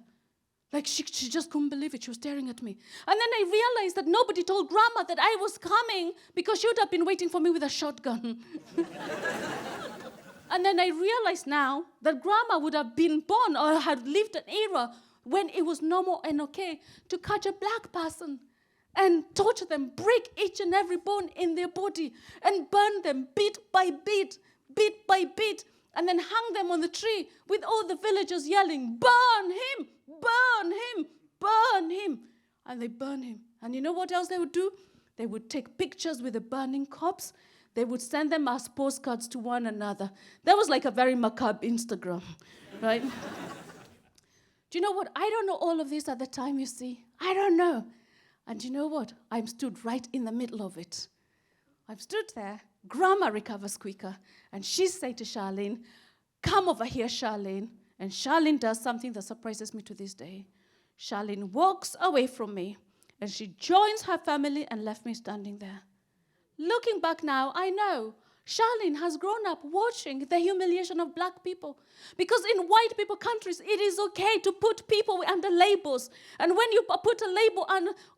Like she just couldn't believe it. She was staring at me. And then I realized that nobody told Grandma that I was coming because she would have been waiting for me with a shotgun. And then I realized now that Grandma would have been born or had lived an era when it was normal and okay to catch a black person and torture them, break each and every bone in their body and burn them bit by bit, and then hang them on the tree with all the villagers yelling, burn him, burn him, burn him. And they burn him. And you know what else they would do? They would take pictures with the burning corpse. They would send them as postcards to one another. That was like a very macabre Instagram, right? Do you know what? I don't know all of this at the time, you see. I don't know. And you know what? I'm stood right in the middle of it. I've stood there. Grandma recovers quicker. And she said to Charlene, come over here, Charlene. And Charlene does something that surprises me to this day. Charlene walks away from me. And she joins her family and left me standing there. Looking back now, I know Charlene has grown up watching the humiliation of black people. Because in white people countries, it is okay to put people under labels. And when you put a label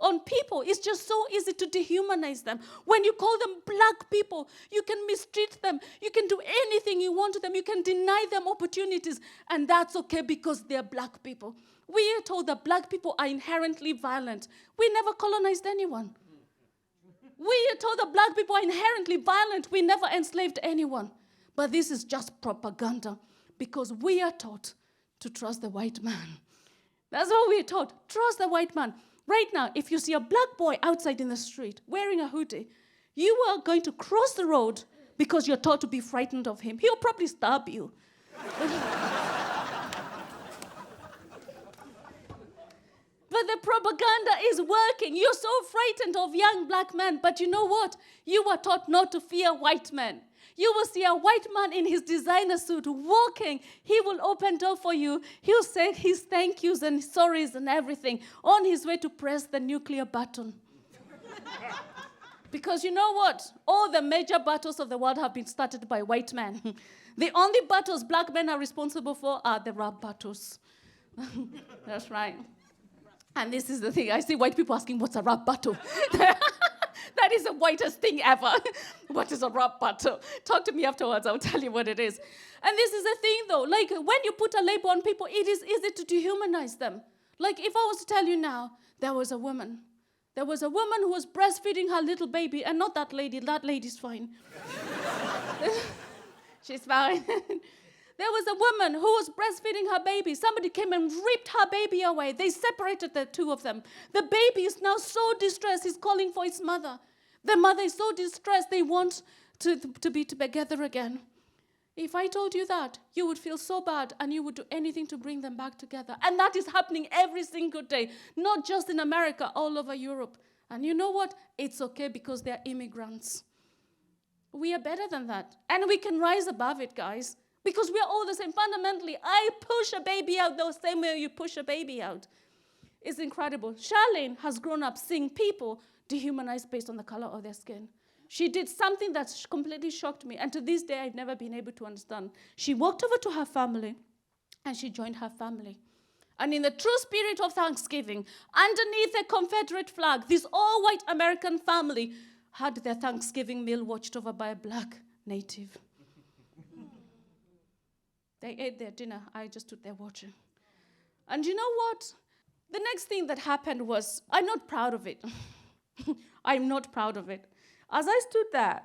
on people, it's just so easy to dehumanize them. When you call them black people, you can mistreat them. You can do anything you want to them. You can deny them opportunities. And that's okay because they're black people. We are told that black people are inherently violent. We never colonized anyone. We are told that black people are inherently violent. We never enslaved anyone. But this is just propaganda because we are taught to trust the white man. That's what we are taught. Trust the white man. Right now, if you see a black boy outside in the street wearing a hoodie, you are going to cross the road because you're taught to be frightened of him. He'll probably stab you. But the propaganda is working. You're so frightened of young black men. But you know what? You were taught not to fear white men. You will see a white man in his designer suit walking. He will open door for you. He'll say his thank yous and sorries and everything on his way to press the nuclear button. Because you know what? All the major battles of the world have been started by white men. The only battles black men are responsible for are the rap battles. That's right. And this is the thing. I see white people asking, what's a rap battle? That is the whitest thing ever. What is a rap battle? Talk to me afterwards. I'll tell you what it is. And this is the thing, though. Like, when you put a label on people, it is easy to dehumanize them. Like, if I was to tell you now, there was a woman. There was a woman who was breastfeeding her little baby, and not that lady. That lady's fine. She's fine. There was a woman who was breastfeeding her baby. Somebody came and ripped her baby away. They separated the two of them. The baby is now so distressed. He's calling for his mother. The mother is so distressed. They want to be together again. If I told you that, you would feel so bad and you would do anything to bring them back together. And that is happening every single day, not just in America, all over Europe. And you know what? It's okay because they're immigrants. We are better than that. And we can rise above it, guys. Because we are all the same. Fundamentally, I push a baby out the same way you push a baby out. It's incredible. Charlene has grown up seeing people dehumanized based on the color of their skin. She did something that completely shocked me. And to this day, I've never been able to understand. She walked over to her family, and she joined her family. And in the true spirit of Thanksgiving, underneath a Confederate flag, this all-white American family had their Thanksgiving meal watched over by a black native. They ate their dinner. I just stood there watching. And you know what? The next thing that happened was, I'm not proud of it. I'm not proud of it. As I stood there,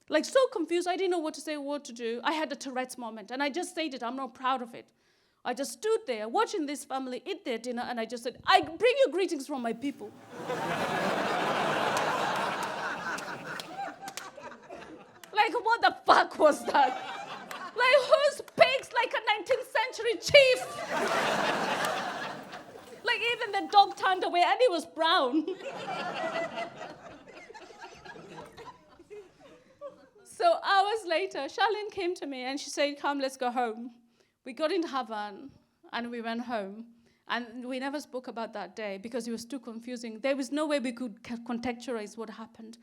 like so confused, I didn't know what to say or what to do. I had a Tourette's moment, and I just said it. I'm not proud of it. I just stood there watching this family eat their dinner, and I just said, I bring you greetings from my people. Like, what the fuck was that? Like, who speaks like a 19th century chief? Like, even the dog turned away, and he was brown. So hours later, Charlene came to me, and she said, come, let's go home. We got into her van, and we went home. And we never spoke about that day because it was too confusing. There was no way we could contextualize what happened.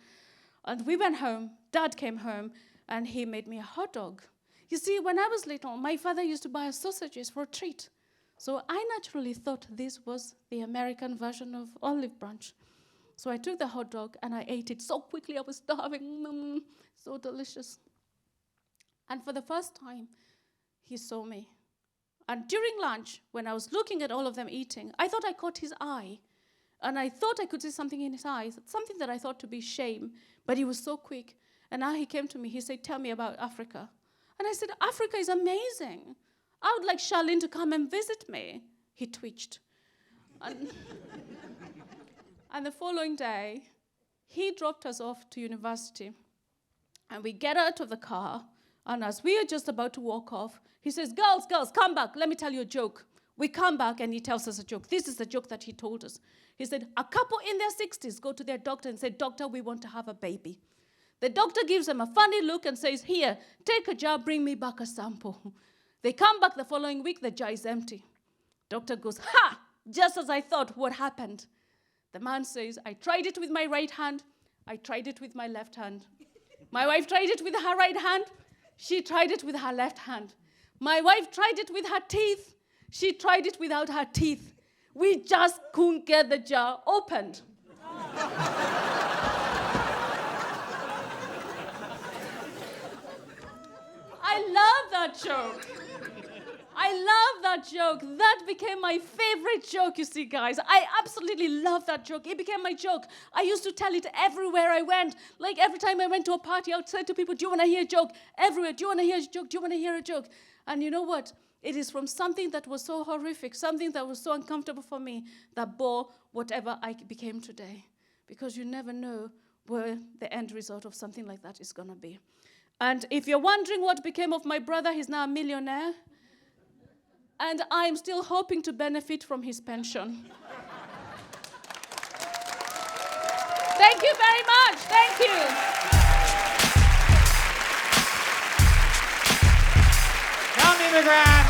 And we went home. Dad came home, and he made me a hot dog. You see, when I was little, my father used to buy us sausages for a treat. So I naturally thought this was the American version of olive branch. So I took the hot dog, and I ate it so quickly. I was starving. So delicious. And for the first time, he saw me. And during lunch, when I was looking at all of them eating, I thought I caught his eye. And I thought I could see something in his eyes, something that I thought to be shame. But he was so quick. And now he came to me. He said, tell me about Africa. And I said, Africa is amazing. I would like Charlene to come and visit me. He twitched. And the following day, he dropped us off to university. And we get out of the car. And as we are just about to walk off, he says, girls, come back. Let me tell you a joke. We come back, and he tells us a joke. This is the joke that he told us. He said, a couple in their 60s go to their doctor and say, doctor, we want to have a baby. The doctor gives them a funny look and says, here, take a jar, bring me back a sample. They come back the following week, the jar is empty. Doctor goes, ha, just as I thought, what happened? The man says, I tried it with my right hand. I tried it with my left hand. My wife tried it with her right hand. She tried it with her left hand. My wife tried it with her teeth. She tried it without her teeth. We just couldn't get the jar opened. I love that joke. I love that joke. That became my favorite joke, you see, guys. I absolutely love that joke. It became my joke. I used to tell it everywhere I went. Like every time I went to a party, I would say to people, do you want to hear a joke? Everywhere, do you want to hear a joke? Do you want to hear a joke? And you know what? It is from something that was so horrific, something that was so uncomfortable for me, that bore whatever I became today. Because you never know where the end result of something like that is going to be. And if you're wondering what became of my brother, he's now a millionaire. And I'm still hoping to benefit from his pension. Thank you very much. Thank you. Njambi McGrath.